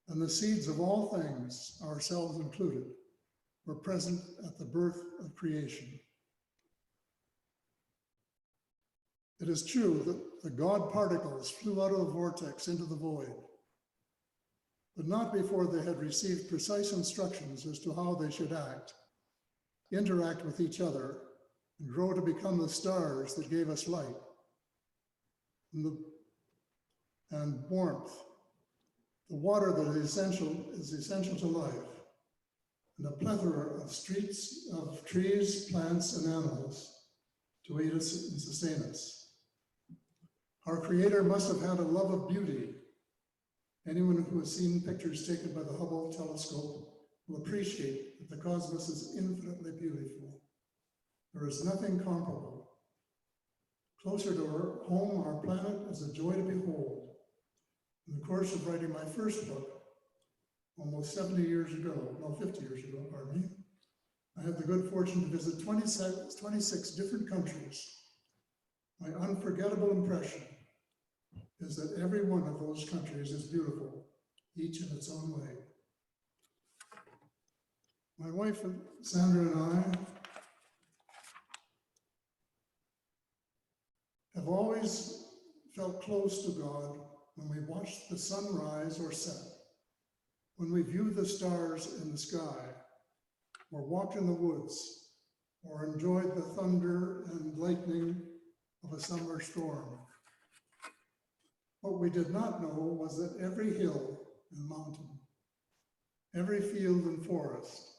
and the seeds of all things, ourselves included, were present at the birth of creation. It is true that the God particles flew out of the vortex into the void, but not before they had received precise instructions as to how they should act, interact with each other, and grow to become the stars that gave us light and warmth, the water that is essential to life, and a plethora of streets of trees, plants, and animals to aid us and sustain us. Our Creator must have had a love of beauty. Anyone who has seen pictures taken by the Hubble telescope will appreciate that the cosmos is infinitely beautiful. There is nothing comparable. Closer to our home, our planet is a joy to behold. In the course of writing my first book, almost 70 years ago, no, 50 years ago, pardon me, I had the good fortune to visit 26 different countries. My unforgettable impression is that every one of those countries is beautiful, each in its own way. My wife, Sandra, and I have always felt close to God when we watched the sun rise or set, when we viewed the stars in the sky, or walked in the woods, or enjoyed the thunder and lightning of a summer storm. What we did not know was that every hill and mountain, every field and forest,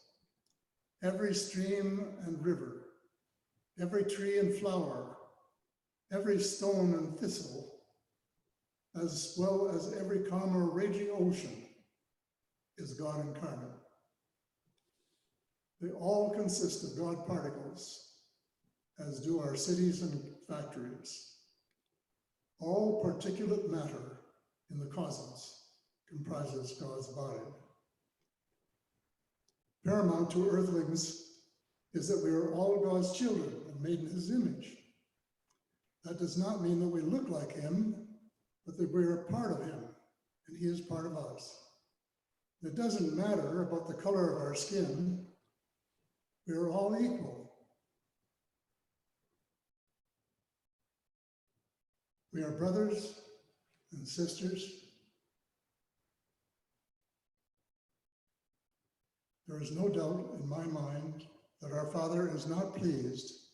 every stream and river, every tree and flower, every stone and thistle, as well as every calm or raging ocean, is God incarnate. They all consist of God particles, as do our cities and factories. All particulate matter in the cosmos comprises God's body. Paramount to earthlings is that we are all God's children and made in his image. That does not mean that we look like him, but that we are part of him and he is part of us. It doesn't matter about the color of our skin. We are all equal. We are brothers and sisters. There is no doubt in my mind that our Father is not pleased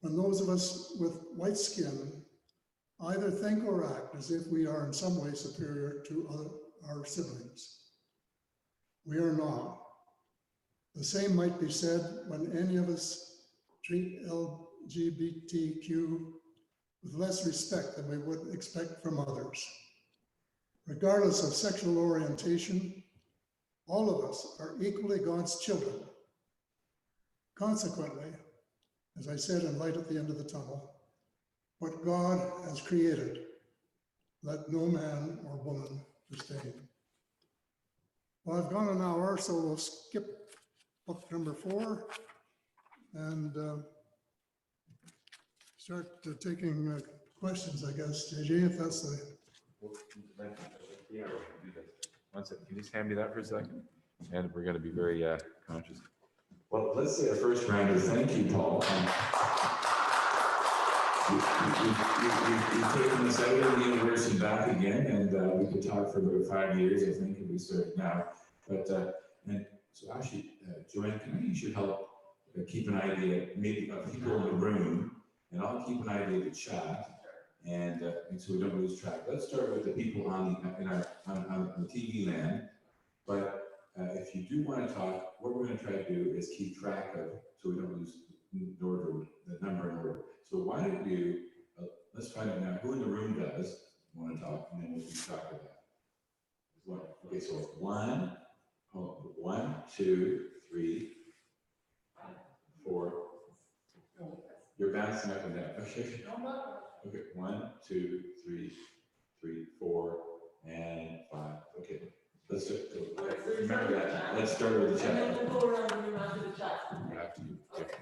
when those of us with white skin either think or act as if we are in some way superior to our siblings. We are not. The same might be said when any of us treat LGBTQ with less respect than we would expect from others. Regardless of sexual orientation, all of us are equally God's children. Consequently, as I said in Light at the End of the Tunnel, what God has created, let no man or woman disdain. Well, I've gone an hour, so we'll skip book number 4 and start taking questions, I guess. JJ, if that's the... Yeah, we're gonna do that. One second, can you just hand me that for a second? And we're gonna be very conscious. Well, let's say a first round of thank you, Paul. You've taken us out of the universe and back again, and we could talk for about 5 years, I think, if we start now. But and so actually, Joanne, can I use your help keep an idea maybe of people in the room, and I'll keep an idea of the chat, and so we don't lose track. Let's start with the people on the TV land. But if you do want to talk, what we're going to try to do is keep track of, so we don't lose the number in order. So why don't you, let's find out now who in the room does want to talk, and then we'll keep track of that. Okay, so 1, 2, 3, 4. You're bouncing up and down. Okay. Okay, 1, 2, 3, 4, and 5. Okay. Let's do it. Remember that. Let's start with the chat. And then we'll go around and move on to the chat.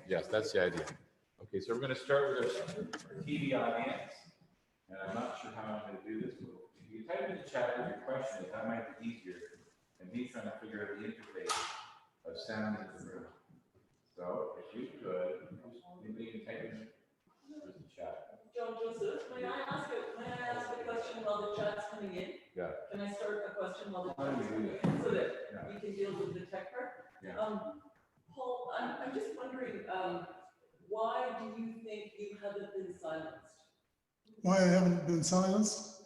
Yes, that's the idea. Okay, so we're going to start with our TV audience, and I'm not sure how I'm going to do this, but if you type type in the chat with your questions, that might be easier than me trying to figure out the interface of sound in the room. So if you could, maybe you can type in the chat. John Joseph, may I ask a question while the chat's coming in? Yeah. Can I start a question while the chat's coming in so that we can deal with the tech part? Yeah. Paul, I'm just wondering, why do you think you haven't been silenced? Why I haven't been silenced?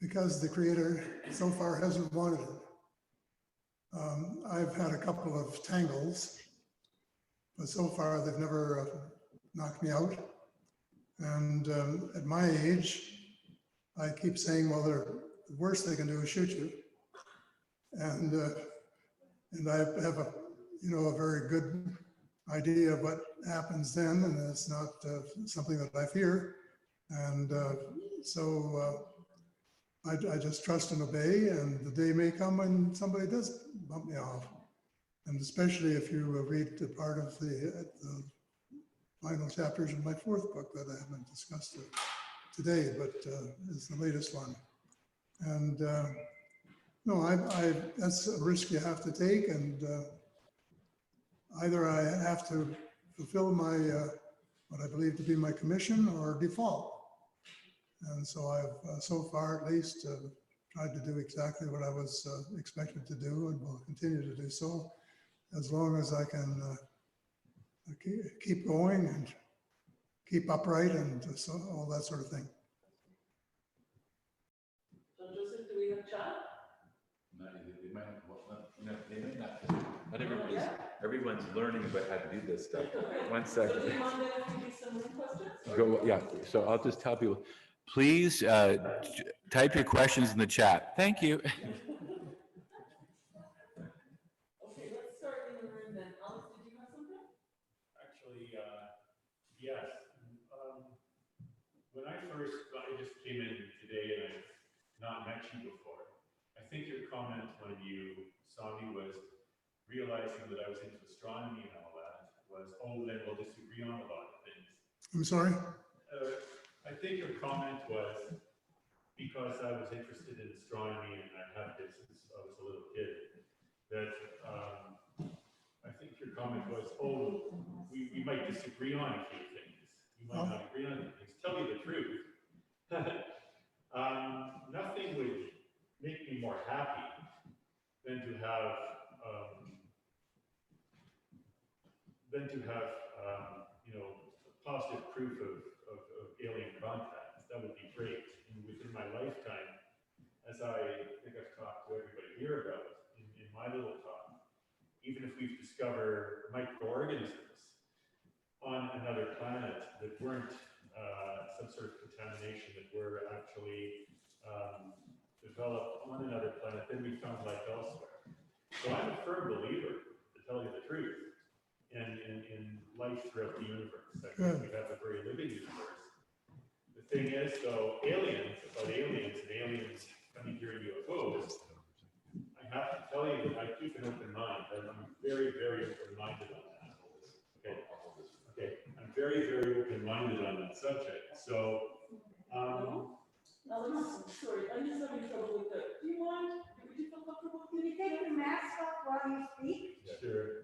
Because the creator so far hasn't wanted it. I've had a couple of tangles, but so far they've never knocked me out. And at my age, I keep saying, well, the worst they can do is shoot you. And I have a, a very good idea of what happens then, and it's not something that I fear. And so I just trust and obey, and the day may come when somebody does bump me off. And especially if you read the part of the final chapters of my fourth book that I haven't discussed today, but is the latest one. And no, that's a risk you have to take, and either I have to fulfill my what I believe to be my commission or default. And so I've so far at least tried to do exactly what I was expected to do, and will continue to do so as long as I can keep going and keep upright and so all that sort of thing. John Joseph, do we have chat? They might not. Everyone's learning about how to do this stuff. 1 second. So do you mind if we do some room questions? Go, yeah, so I'll just tell people, please type your questions in the chat. Thank you. Okay, let's start in the room then. Alex, did you have something? Actually, yes. When I just came in today and I've not met you before, I think your comment when you saw me was realizing that I was into astronomy and all that was, oh, then we'll disagree on a lot of things. I'm sorry? I think your comment was because I was interested in astronomy and I have been since I was a little kid, that I think your comment was, oh, we might disagree on a few things. We might not agree on things. Tell you the truth. Nothing would make me more happy than to have positive proof of alien contact. That would be great. And within my lifetime, as I think I've talked to everybody here about in my little talk, even if we've discovered microorganisms on another planet that weren't some sort of contamination that were actually developed on another planet, then we found life elsewhere. So I'm a firm believer, to tell you the truth, in life throughout the universe. I think we have a very living universe. The thing is, though, aliens coming here in UFOs, I have to tell you that I keep an open mind, and I'm very, very open-minded on that. Okay. I'm very, very open-minded on that subject. So, Alex, sorry, I'm just having trouble with that. Do you mind? Would you feel comfortable? Can you take your mask off while you speak? sure.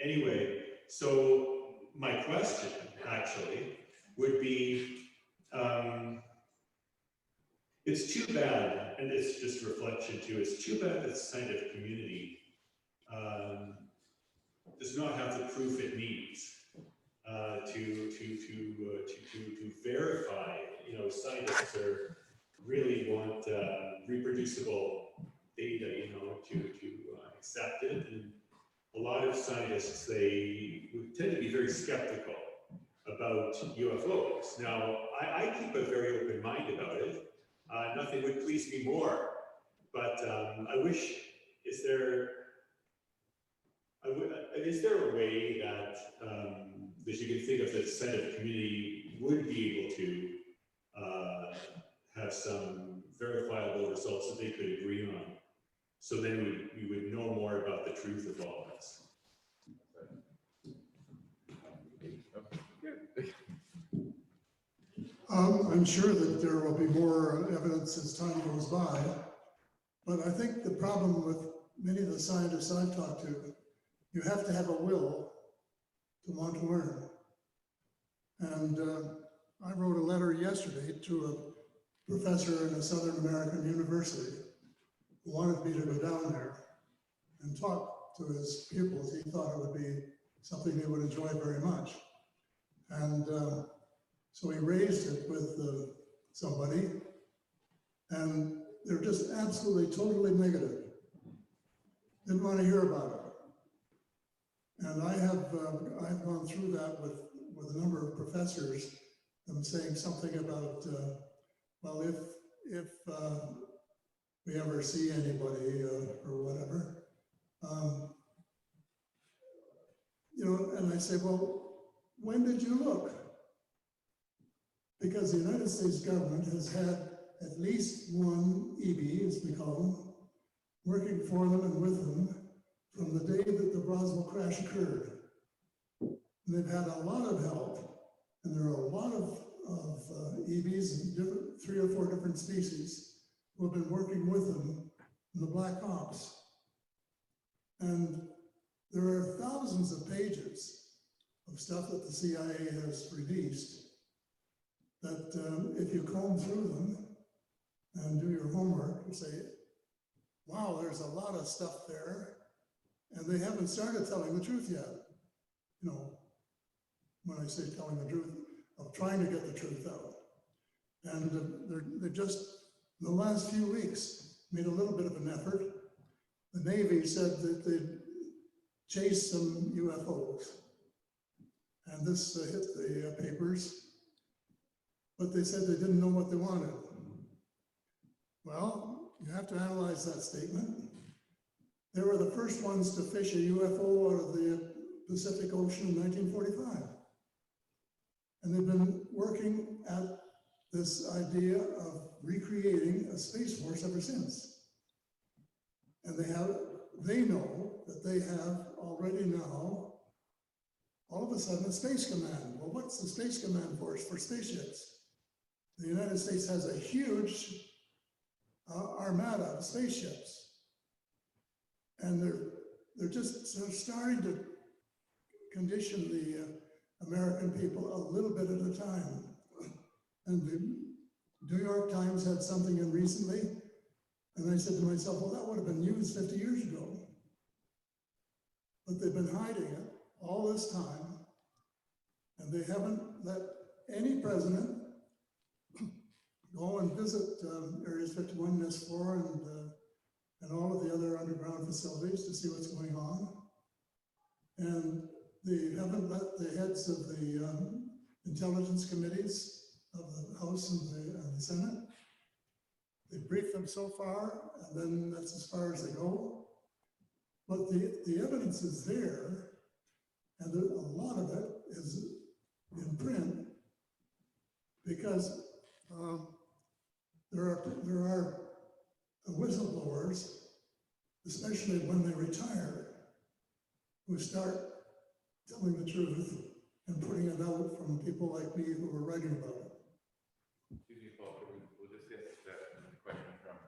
Anyway, so my question actually would be, it's too bad, and it's just a reflection too, it's too bad that the scientific community does not have the proof it needs to verify. Scientists really want reproducible data, to accept it. And a lot of scientists, they tend to be very skeptical about UFOs. Now, I keep a very open mind about it. Nothing would please me more, but I wish, is there a way that you can think of that the scientific community would be able to have some verifiable results that they could agree on? So then we would know more about the truth of all this. I'm sure that there will be more evidence as time goes by, but I think the problem with many of the scientists I've talked to, you have to have a will to want to learn. And I wrote a letter yesterday to a professor in a Southern American university who wanted me to go down there and talk to his pupils. He thought it would be something they would enjoy very much. And so he raised it with somebody, and they're just absolutely, totally negative. Didn't want to hear about it. And I've gone through that with a number of professors, them saying something about, well, if we ever see anybody or whatever, you know, and I say, well, when did you look? Because the United States government has had at least one EB, as we call them, working for them and with them from the day that the Roswell crash occurred. And they've had a lot of help, and there are a lot of EBs and different, 3 or 4 different species who have been working with them in the Black Ops. And there are thousands of pages of stuff that the CIA has released that if you comb through them and do your homework, you say, wow, there's a lot of stuff there, and they haven't started telling the truth yet. You know, when I say telling the truth, of trying to get the truth out. And they're just, in the last few weeks, made a little bit of an effort. The Navy said that they'd chased some UFOs, and this hit the papers. But they said they didn't know what they wanted. Well, you have to analyze that statement. They were the first ones to fish a UFO out of the Pacific Ocean in 1945. And they've been working at this idea of recreating a space force ever since. And they know that they have already now, all of a sudden, a space command. Well, what's the space command force for spaceships? The United States has a huge armada of spaceships, and they're just sort of starting to condition the American people a little bit at a time. And the New York Times had something in recently, and I said to myself, well, that would have been used 50 years ago. But they've been hiding it all this time, and they haven't let any president go and visit areas 51 and S4 and all of the other underground facilities to see what's going on. And they haven't let the heads of the intelligence committees of the House and the Senate. They briefed them so far, and then that's as far as they go. But the evidence is there, and a lot of it is in print, because there are whistleblowers, especially when they retire, who start telling the truth and putting it out from people like me who are writing about it. Excuse me, Paul, we'll just get the question from.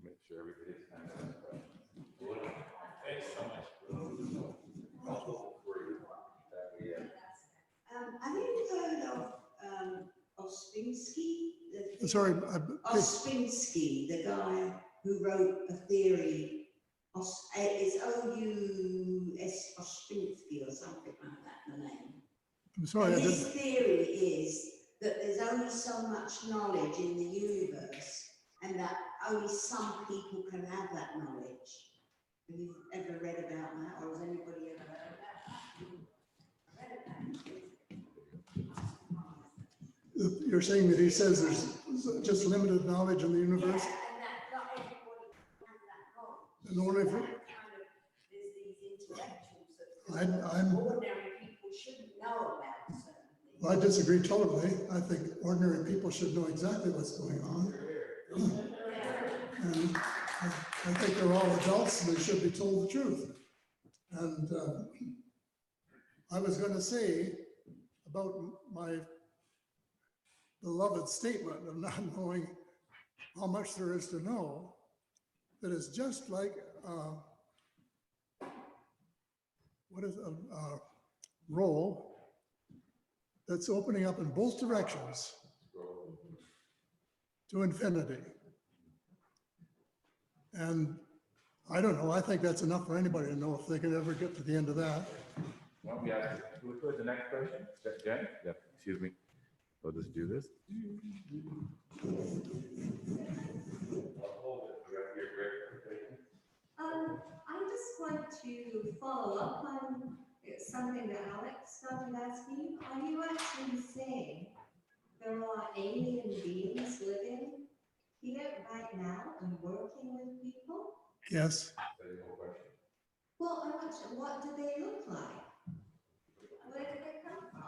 Make sure everybody's kind of asking questions. Thanks so much. Have you heard of Ospinski? Sorry, Ospinski, the guy who wrote a theory. It's O-U-S Ospinski or something like that, the name. I'm sorry, And his theory is that there's only so much knowledge in the universe, and that only some people can have that knowledge. Have you ever read about that, or has anybody ever heard about that? you're saying that he says there's just limited knowledge in the universe? Yeah, and that not everybody has that knowledge. And only if That kind of, there's these intellectuals that ordinary people shouldn't know about certain things. I disagree totally. I think ordinary people should know exactly what's going on. And I think they're all adults and they should be told the truth. And I was going to say about my beloved statement of not knowing how much there is to know, that is just like what is a roll that's opening up in both directions to infinity. And I don't know, I think that's enough for anybody to know if they can ever get to the end of that. Well, we ask, who was the next question? Jen? Yeah, excuse me. I'll just do this. I just want to follow up on something that Alex started asking. Are you actually saying there are alien beings living here right now and working with people? Yes. Well, I want to, what do they look like? Where did they come from?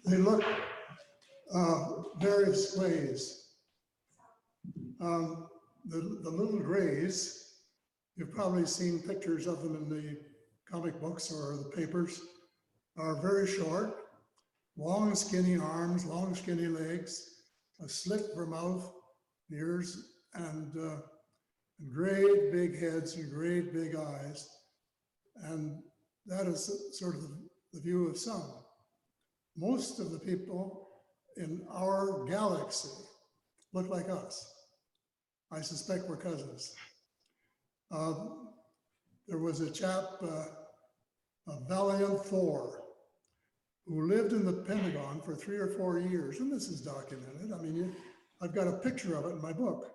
They look various ways. The little grays, you've probably seen pictures of them in the comic books or the papers, are very short, long skinny arms, long skinny legs, a slit for mouth, ears, and great big heads and great big eyes. And that is sort of the view of some. Most of the people in our galaxy look like us. I suspect we're cousins. There was a chap, a Valiant Thor, who lived in the Pentagon for 3 or 4 years, and this is documented. I mean, I've got a picture of it in my book.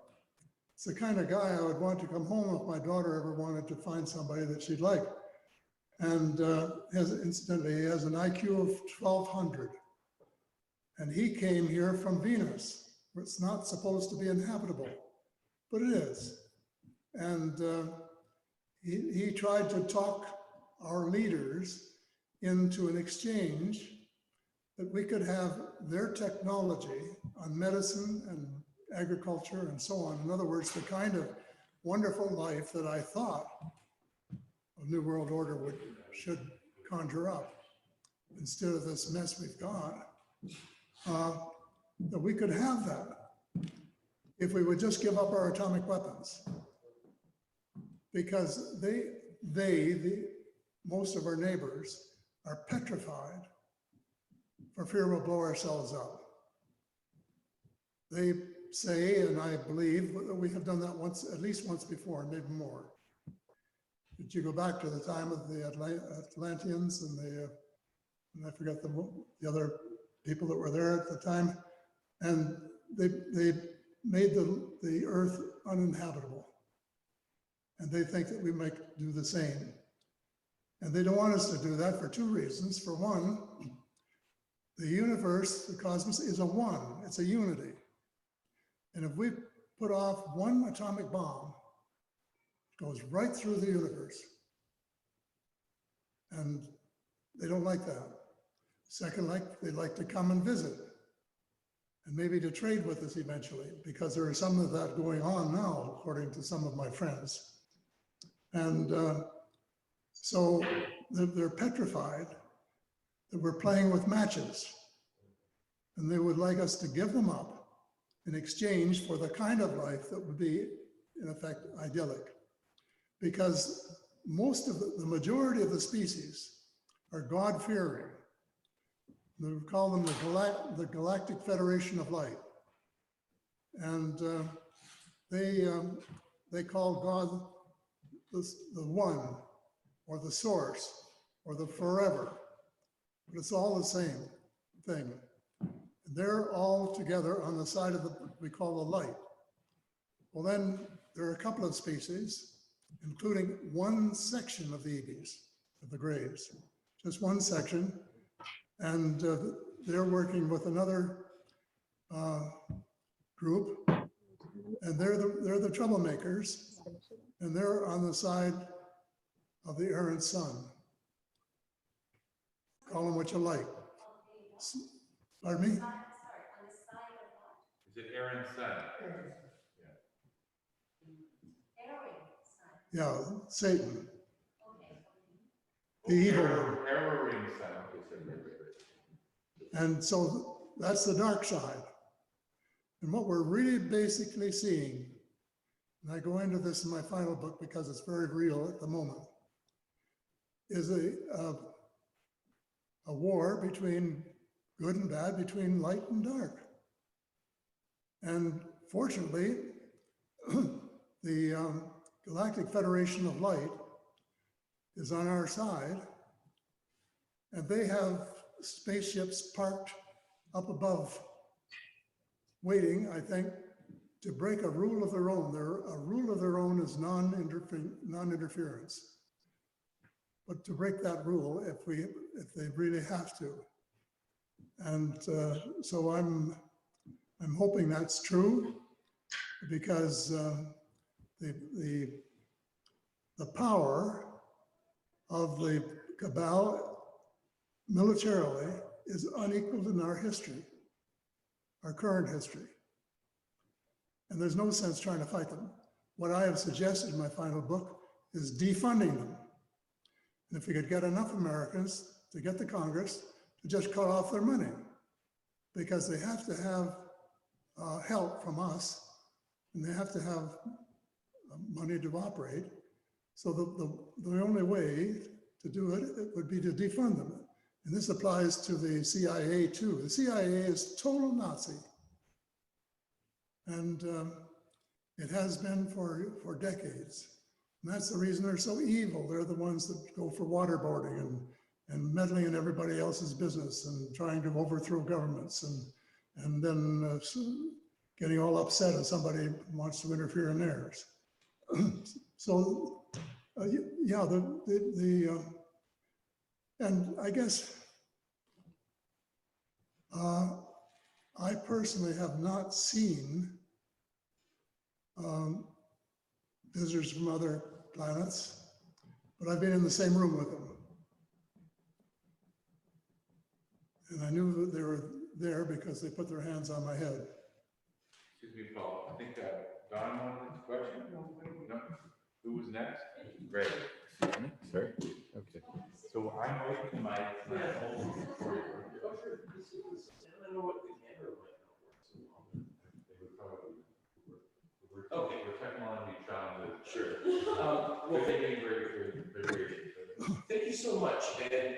It's the kind of guy I would want to come home if my daughter ever wanted to find somebody that she'd like. And incidentally, he has an IQ of 1200. And he came here from Venus, where it's not supposed to be inhabitable, but it is. And he tried to talk our leaders into an exchange that we could have their technology on medicine and agriculture and so on. In other words, the kind of wonderful life that I thought a New World Order should conjure up instead of this mess we've got, that we could have that if we would just give up our atomic weapons. Because most of our neighbors are petrified for fear we'll blow ourselves up. They say, and I believe, that we have done that once, at least once before, maybe more. Did you go back to the time of the Atlanteans and I forget the other people that were there at the time, and they made the earth uninhabitable. And they think that we might do the same. And they don't want us to do that for 2 reasons. For one, the universe, the cosmos, is a one, it's a unity. And if we put off one atomic bomb, it goes right through the universe. And they don't like that. Second, they'd like to come and visit and maybe to trade with us eventually, because there is some of that going on now, according to some of my friends. And so they're petrified that we're playing with matches, and they would like us to give them up in exchange for the kind of life that would be, in effect, idyllic. Because most of the majority of the species are God-fearing. They call them the Galactic Federation of Light. And they call God the one, or the source, or the forever. But it's all the same thing. They're all together on the side of we call the light. Well, then there are a couple of species, including one section of the Ibis, of the Graves, just one section. And they're working with another group, and they're the troublemakers, and they're on the side of the errant sun. Call them what you like. Pardon me? Sorry, Is it Aaron's son? Yeah, Satan, Okay. the evil one. Aaron's son. Okay, so right. And so that's the dark side. And what we're really basically seeing, and I go into this in my final book because it's very real at the moment, is a war between good and bad, between light and dark. And fortunately, the Galactic Federation of Light is on our side, and they have spaceships parked up above, waiting, I think, to break a rule of their own. A rule of their own is non-interference. But to break that rule, if they really have to. And so I'm hoping that's true, because the power of the cabal militarily is unequaled in our history, our current history. And there's no sense trying to fight them. What I have suggested in my final book is defunding them. And if we could get enough Americans to get the Congress to just cut off their money, because they have to have help from us, and they have to have money to operate. So the only way to do it would be to defund them. And this applies to the CIA too. The CIA is total Nazi. And it has been for decades. And that's the reason they're so evil. They're the ones that go for waterboarding and meddling in everybody else's business and trying to overthrow governments and then getting all upset if somebody wants to interfere in theirs. So, yeah, and I guess I personally have not seen visitors from other planets, but I've been in the same room with them. And I knew that they were there because they put their hands on my head. Excuse me, Paul. I think Don wanted a question. No? Who was next? Great. Excuse me. Sorry. Okay. So I'm waiting for my whole recording. I don't know what the camera might not work so well. They would probably work. Okay. We're technology challenges. Sure. Well, Well, they're getting very. thank you so much. And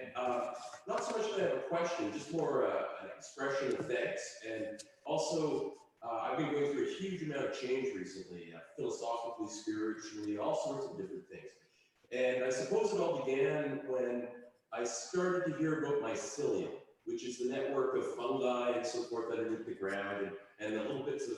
not so much that I have a question, just more an expression of thanks. And also, I've been going through a huge amount of change recently, philosophically, spiritually, all sorts of different things. And I suppose it all began when I started to hear about mycelium, which is the network of fungi and so forth underneath the ground, and the little bits of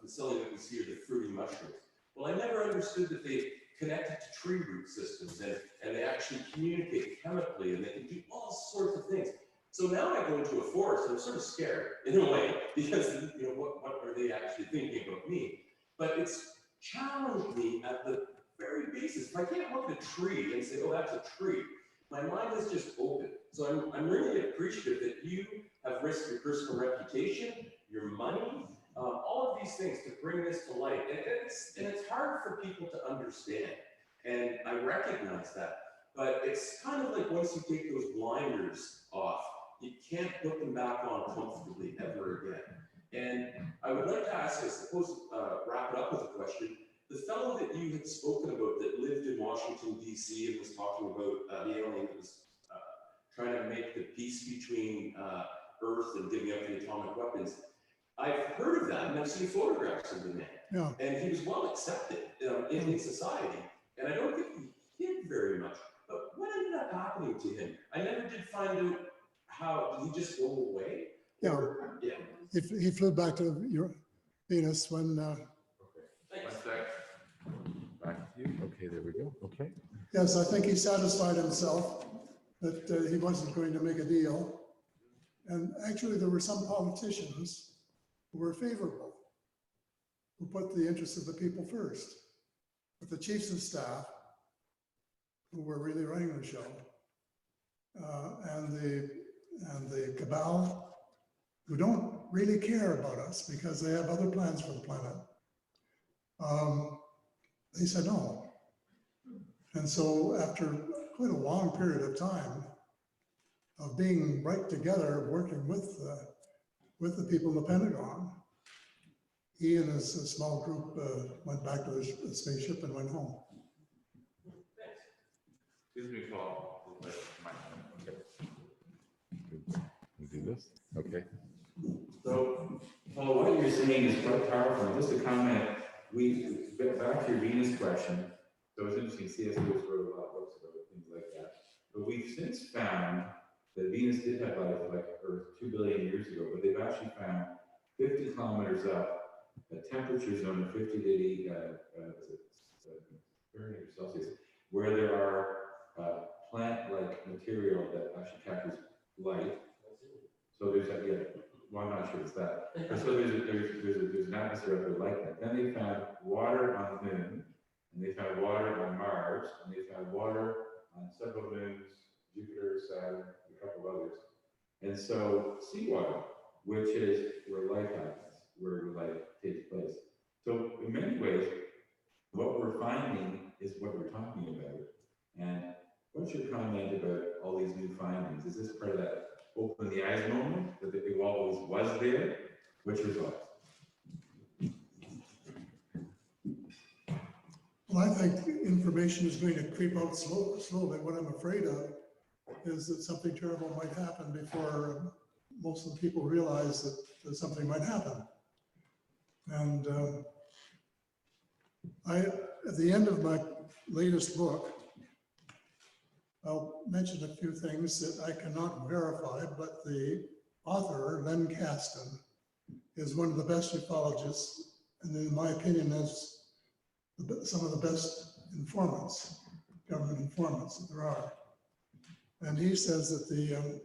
mycelium that we see are the fruity mushrooms. Well, I never understood that they connected to tree root systems, and they actually communicate chemically, and they can do all sorts of things. So now I go into a forest, and I'm sort of scared in a way, because what are they actually thinking about me? But it's challenged me at the very basis. If I can't look at a tree and say, oh, that's a tree, my mind is just open. So I'm really appreciative that you have risked your personal reputation, your money, all of these things to bring this to light. And it's hard for people to understand. And I recognize that. But it's kind of like once you take those blinders off, you can't put them back on comfortably ever again. And I would like to ask, I suppose, wrap it up with a question. The fellow that you had spoken about that lived in Washington, D.C. and was talking about the alien that was trying to make the peace between Earth and giving up the atomic weapons. I've heard of that, and I've seen photographs of the man. Yeah. And he was well accepted in society. And I don't think he hid very much. But what ended up happening to him? I never did find out how. Did he just go away? Yeah. Yeah. He flew back to Venus when. One sec. Back to you. Okay, there we go. Okay. Yes, I think he satisfied himself that he wasn't going to make a deal. And actually, there were some politicians who were favorable, who put the interests of the people first. But the chiefs of staff, who were really running the show, and the cabal who don't really care about us because they have other plans for the planet, they said no. And so after quite a long period of time of being right together, working with the people in the Pentagon, he and his small group went back to the spaceship and went home. Excuse me, Paul. Okay. You do this? Okay. So, Paul, what you're saying is quite powerful. Just a comment, we get back to your Venus question. So it's interesting, C.S. Lewis wrote a lot of books about things like that. But we've since found that Venus did have life like Earth 2 billion years ago, but they've actually found 50 kilometers up a temperature zone of 50 to 80 Fahrenheit or Celsius, where there are plant-like material that actually captures light. So there's that, yeah, well, I'm not sure it's that. But so there's an atmosphere up there like that. Then they found water on the moon, and they found water on Mars, and they found water on several moons, Jupiter, Saturn, a couple of others. And so seawater, which is where life happens, where life takes place. So in many ways, what we're finding is what we're talking about. And what's your comment about all these new findings? Is this part of that open the eyes moment that it always was there? What's your thoughts? Well, I think information is going to creep out slowly. What I'm afraid of is that something terrible might happen before most of the people realize that something might happen. And at the end of my latest book, I'll mention a few things that I cannot verify, but the author, Len Kasten, is one of the best ufologists, and in my opinion, is some of the best informants, government informants that there are. And he says that the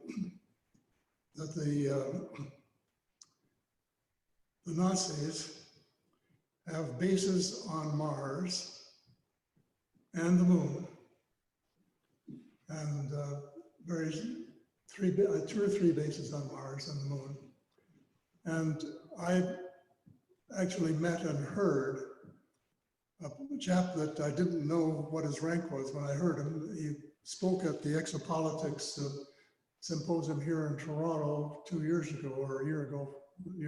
Nazis have bases on Mars and the moon, and two or three bases on Mars and the moon. And I actually met and heard a chap that I didn't know what his rank was when I heard him. He spoke at the Exopolitics symposium here in Toronto 2 years ago, or a year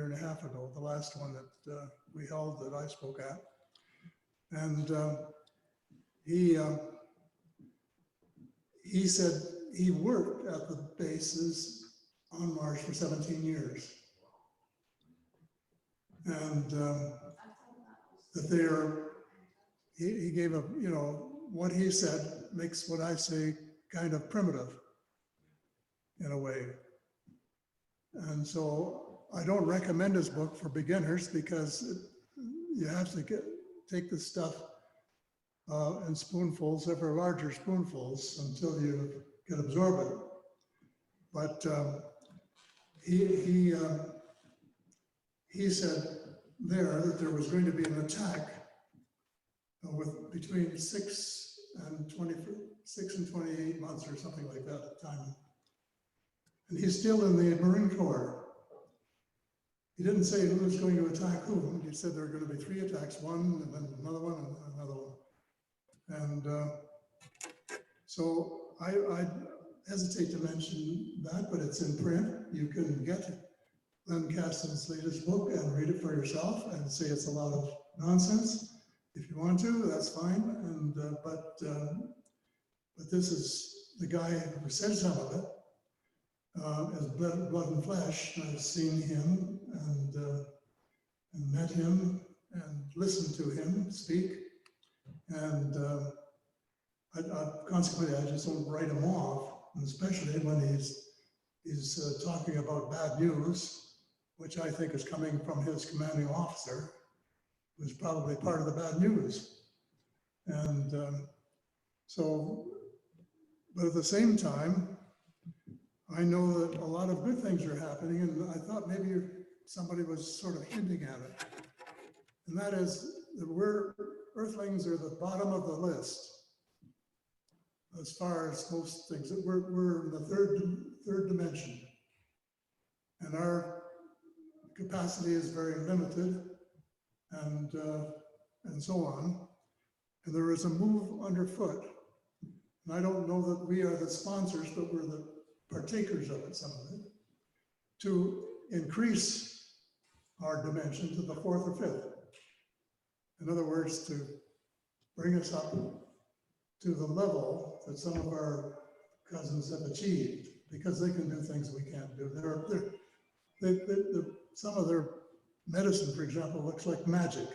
and a half ago, the last one that we held that I spoke at. And he said he worked at the bases on Mars for 17 years. And that they're, he gave a, what he said makes what I say kind of primitive in a way. And so I don't recommend his book for beginners because you have to take this stuff in spoonfuls, ever larger spoonfuls, until you can absorb it. But he said there that there was going to be an attack with between 6 and 28 months or something like that at the time. And he's still in the Marine Corps. He didn't say who was going to attack whom. He said there were going to be 3 attacks, one and then another one and another one. And so I hesitate to mention that, but it's in print. You can get Len Kasten's latest book and read it for yourself and say it's a lot of nonsense. If you want to, that's fine. And but this is the guy who said some of it. As blood and flesh. I've seen him and met him and listened to him speak. And consequently, I just don't write him off, and especially when he's talking about bad news, which I think is coming from his commanding officer, who's probably part of the bad news. And but at the same time, I know that a lot of good things are happening, and I thought maybe somebody was sort of hinting at it. And that is that Earthlings are the bottom of the list as far as most things. We're in the third dimension, and our capacity is very limited, and so on. And there is a move underfoot. And I don't know that we are the sponsors, but we're the partakers of it, some of it, to increase our dimension to the 4th or 5th. In other words, to bring us up to the level that some of our cousins have achieved, because they can do things we can't do. Some of their medicine, for example, looks like magic.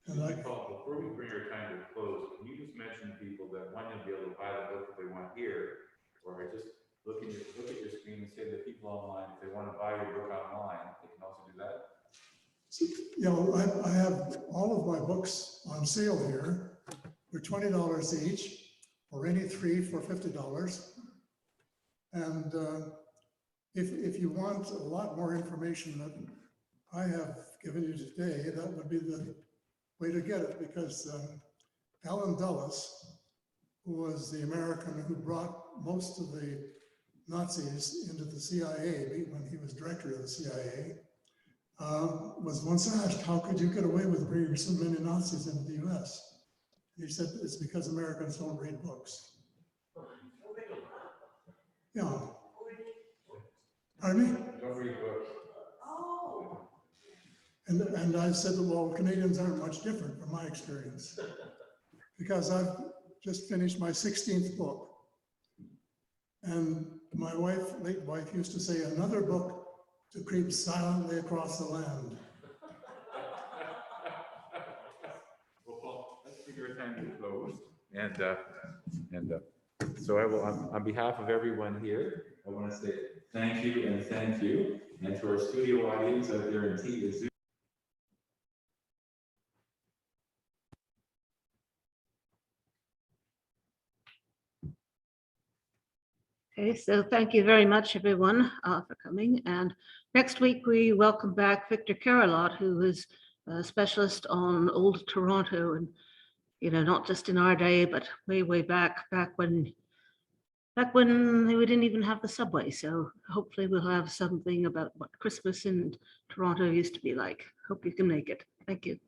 And Paul, before we bring our time to a close, can you just mention to people that one, you'll be able to buy the book if they want here, or just look at your screen and say that people online, if they want to buy your book online, they can also do that. you know, I have all of my books on sale here. They're $20 each, or any 3 for $50. And if you want a lot more information that I have given you today, that would be the way to get it, because Allen Dulles, who was the American who brought most of the Nazis into the CIA when he was director of the CIA, was once asked, how could you get away with bringing so many Nazis into the US? He said, it's because Americans don't read books. Yeah. Pardon me? Don't read books. Oh. And I said, well, Canadians aren't much different from my experience, because I've just finished my 16th book. And my wife, late wife, used to say, another book to creep silently across the land. Well, Paul, let's figure a time to close. And so I will, on behalf of everyone here, I want to say thank you and thank you. And to our studio audience out there in TV. Okay, so thank you very much, everyone, for coming. And next week, we welcome back Victor Carolot, who is a specialist on old Toronto, and, you know, not just in our day, but way, way back when we didn't even have the subway. So hopefully we'll have something about what Christmas in Toronto used to be like. Hope you can make it. Thank you.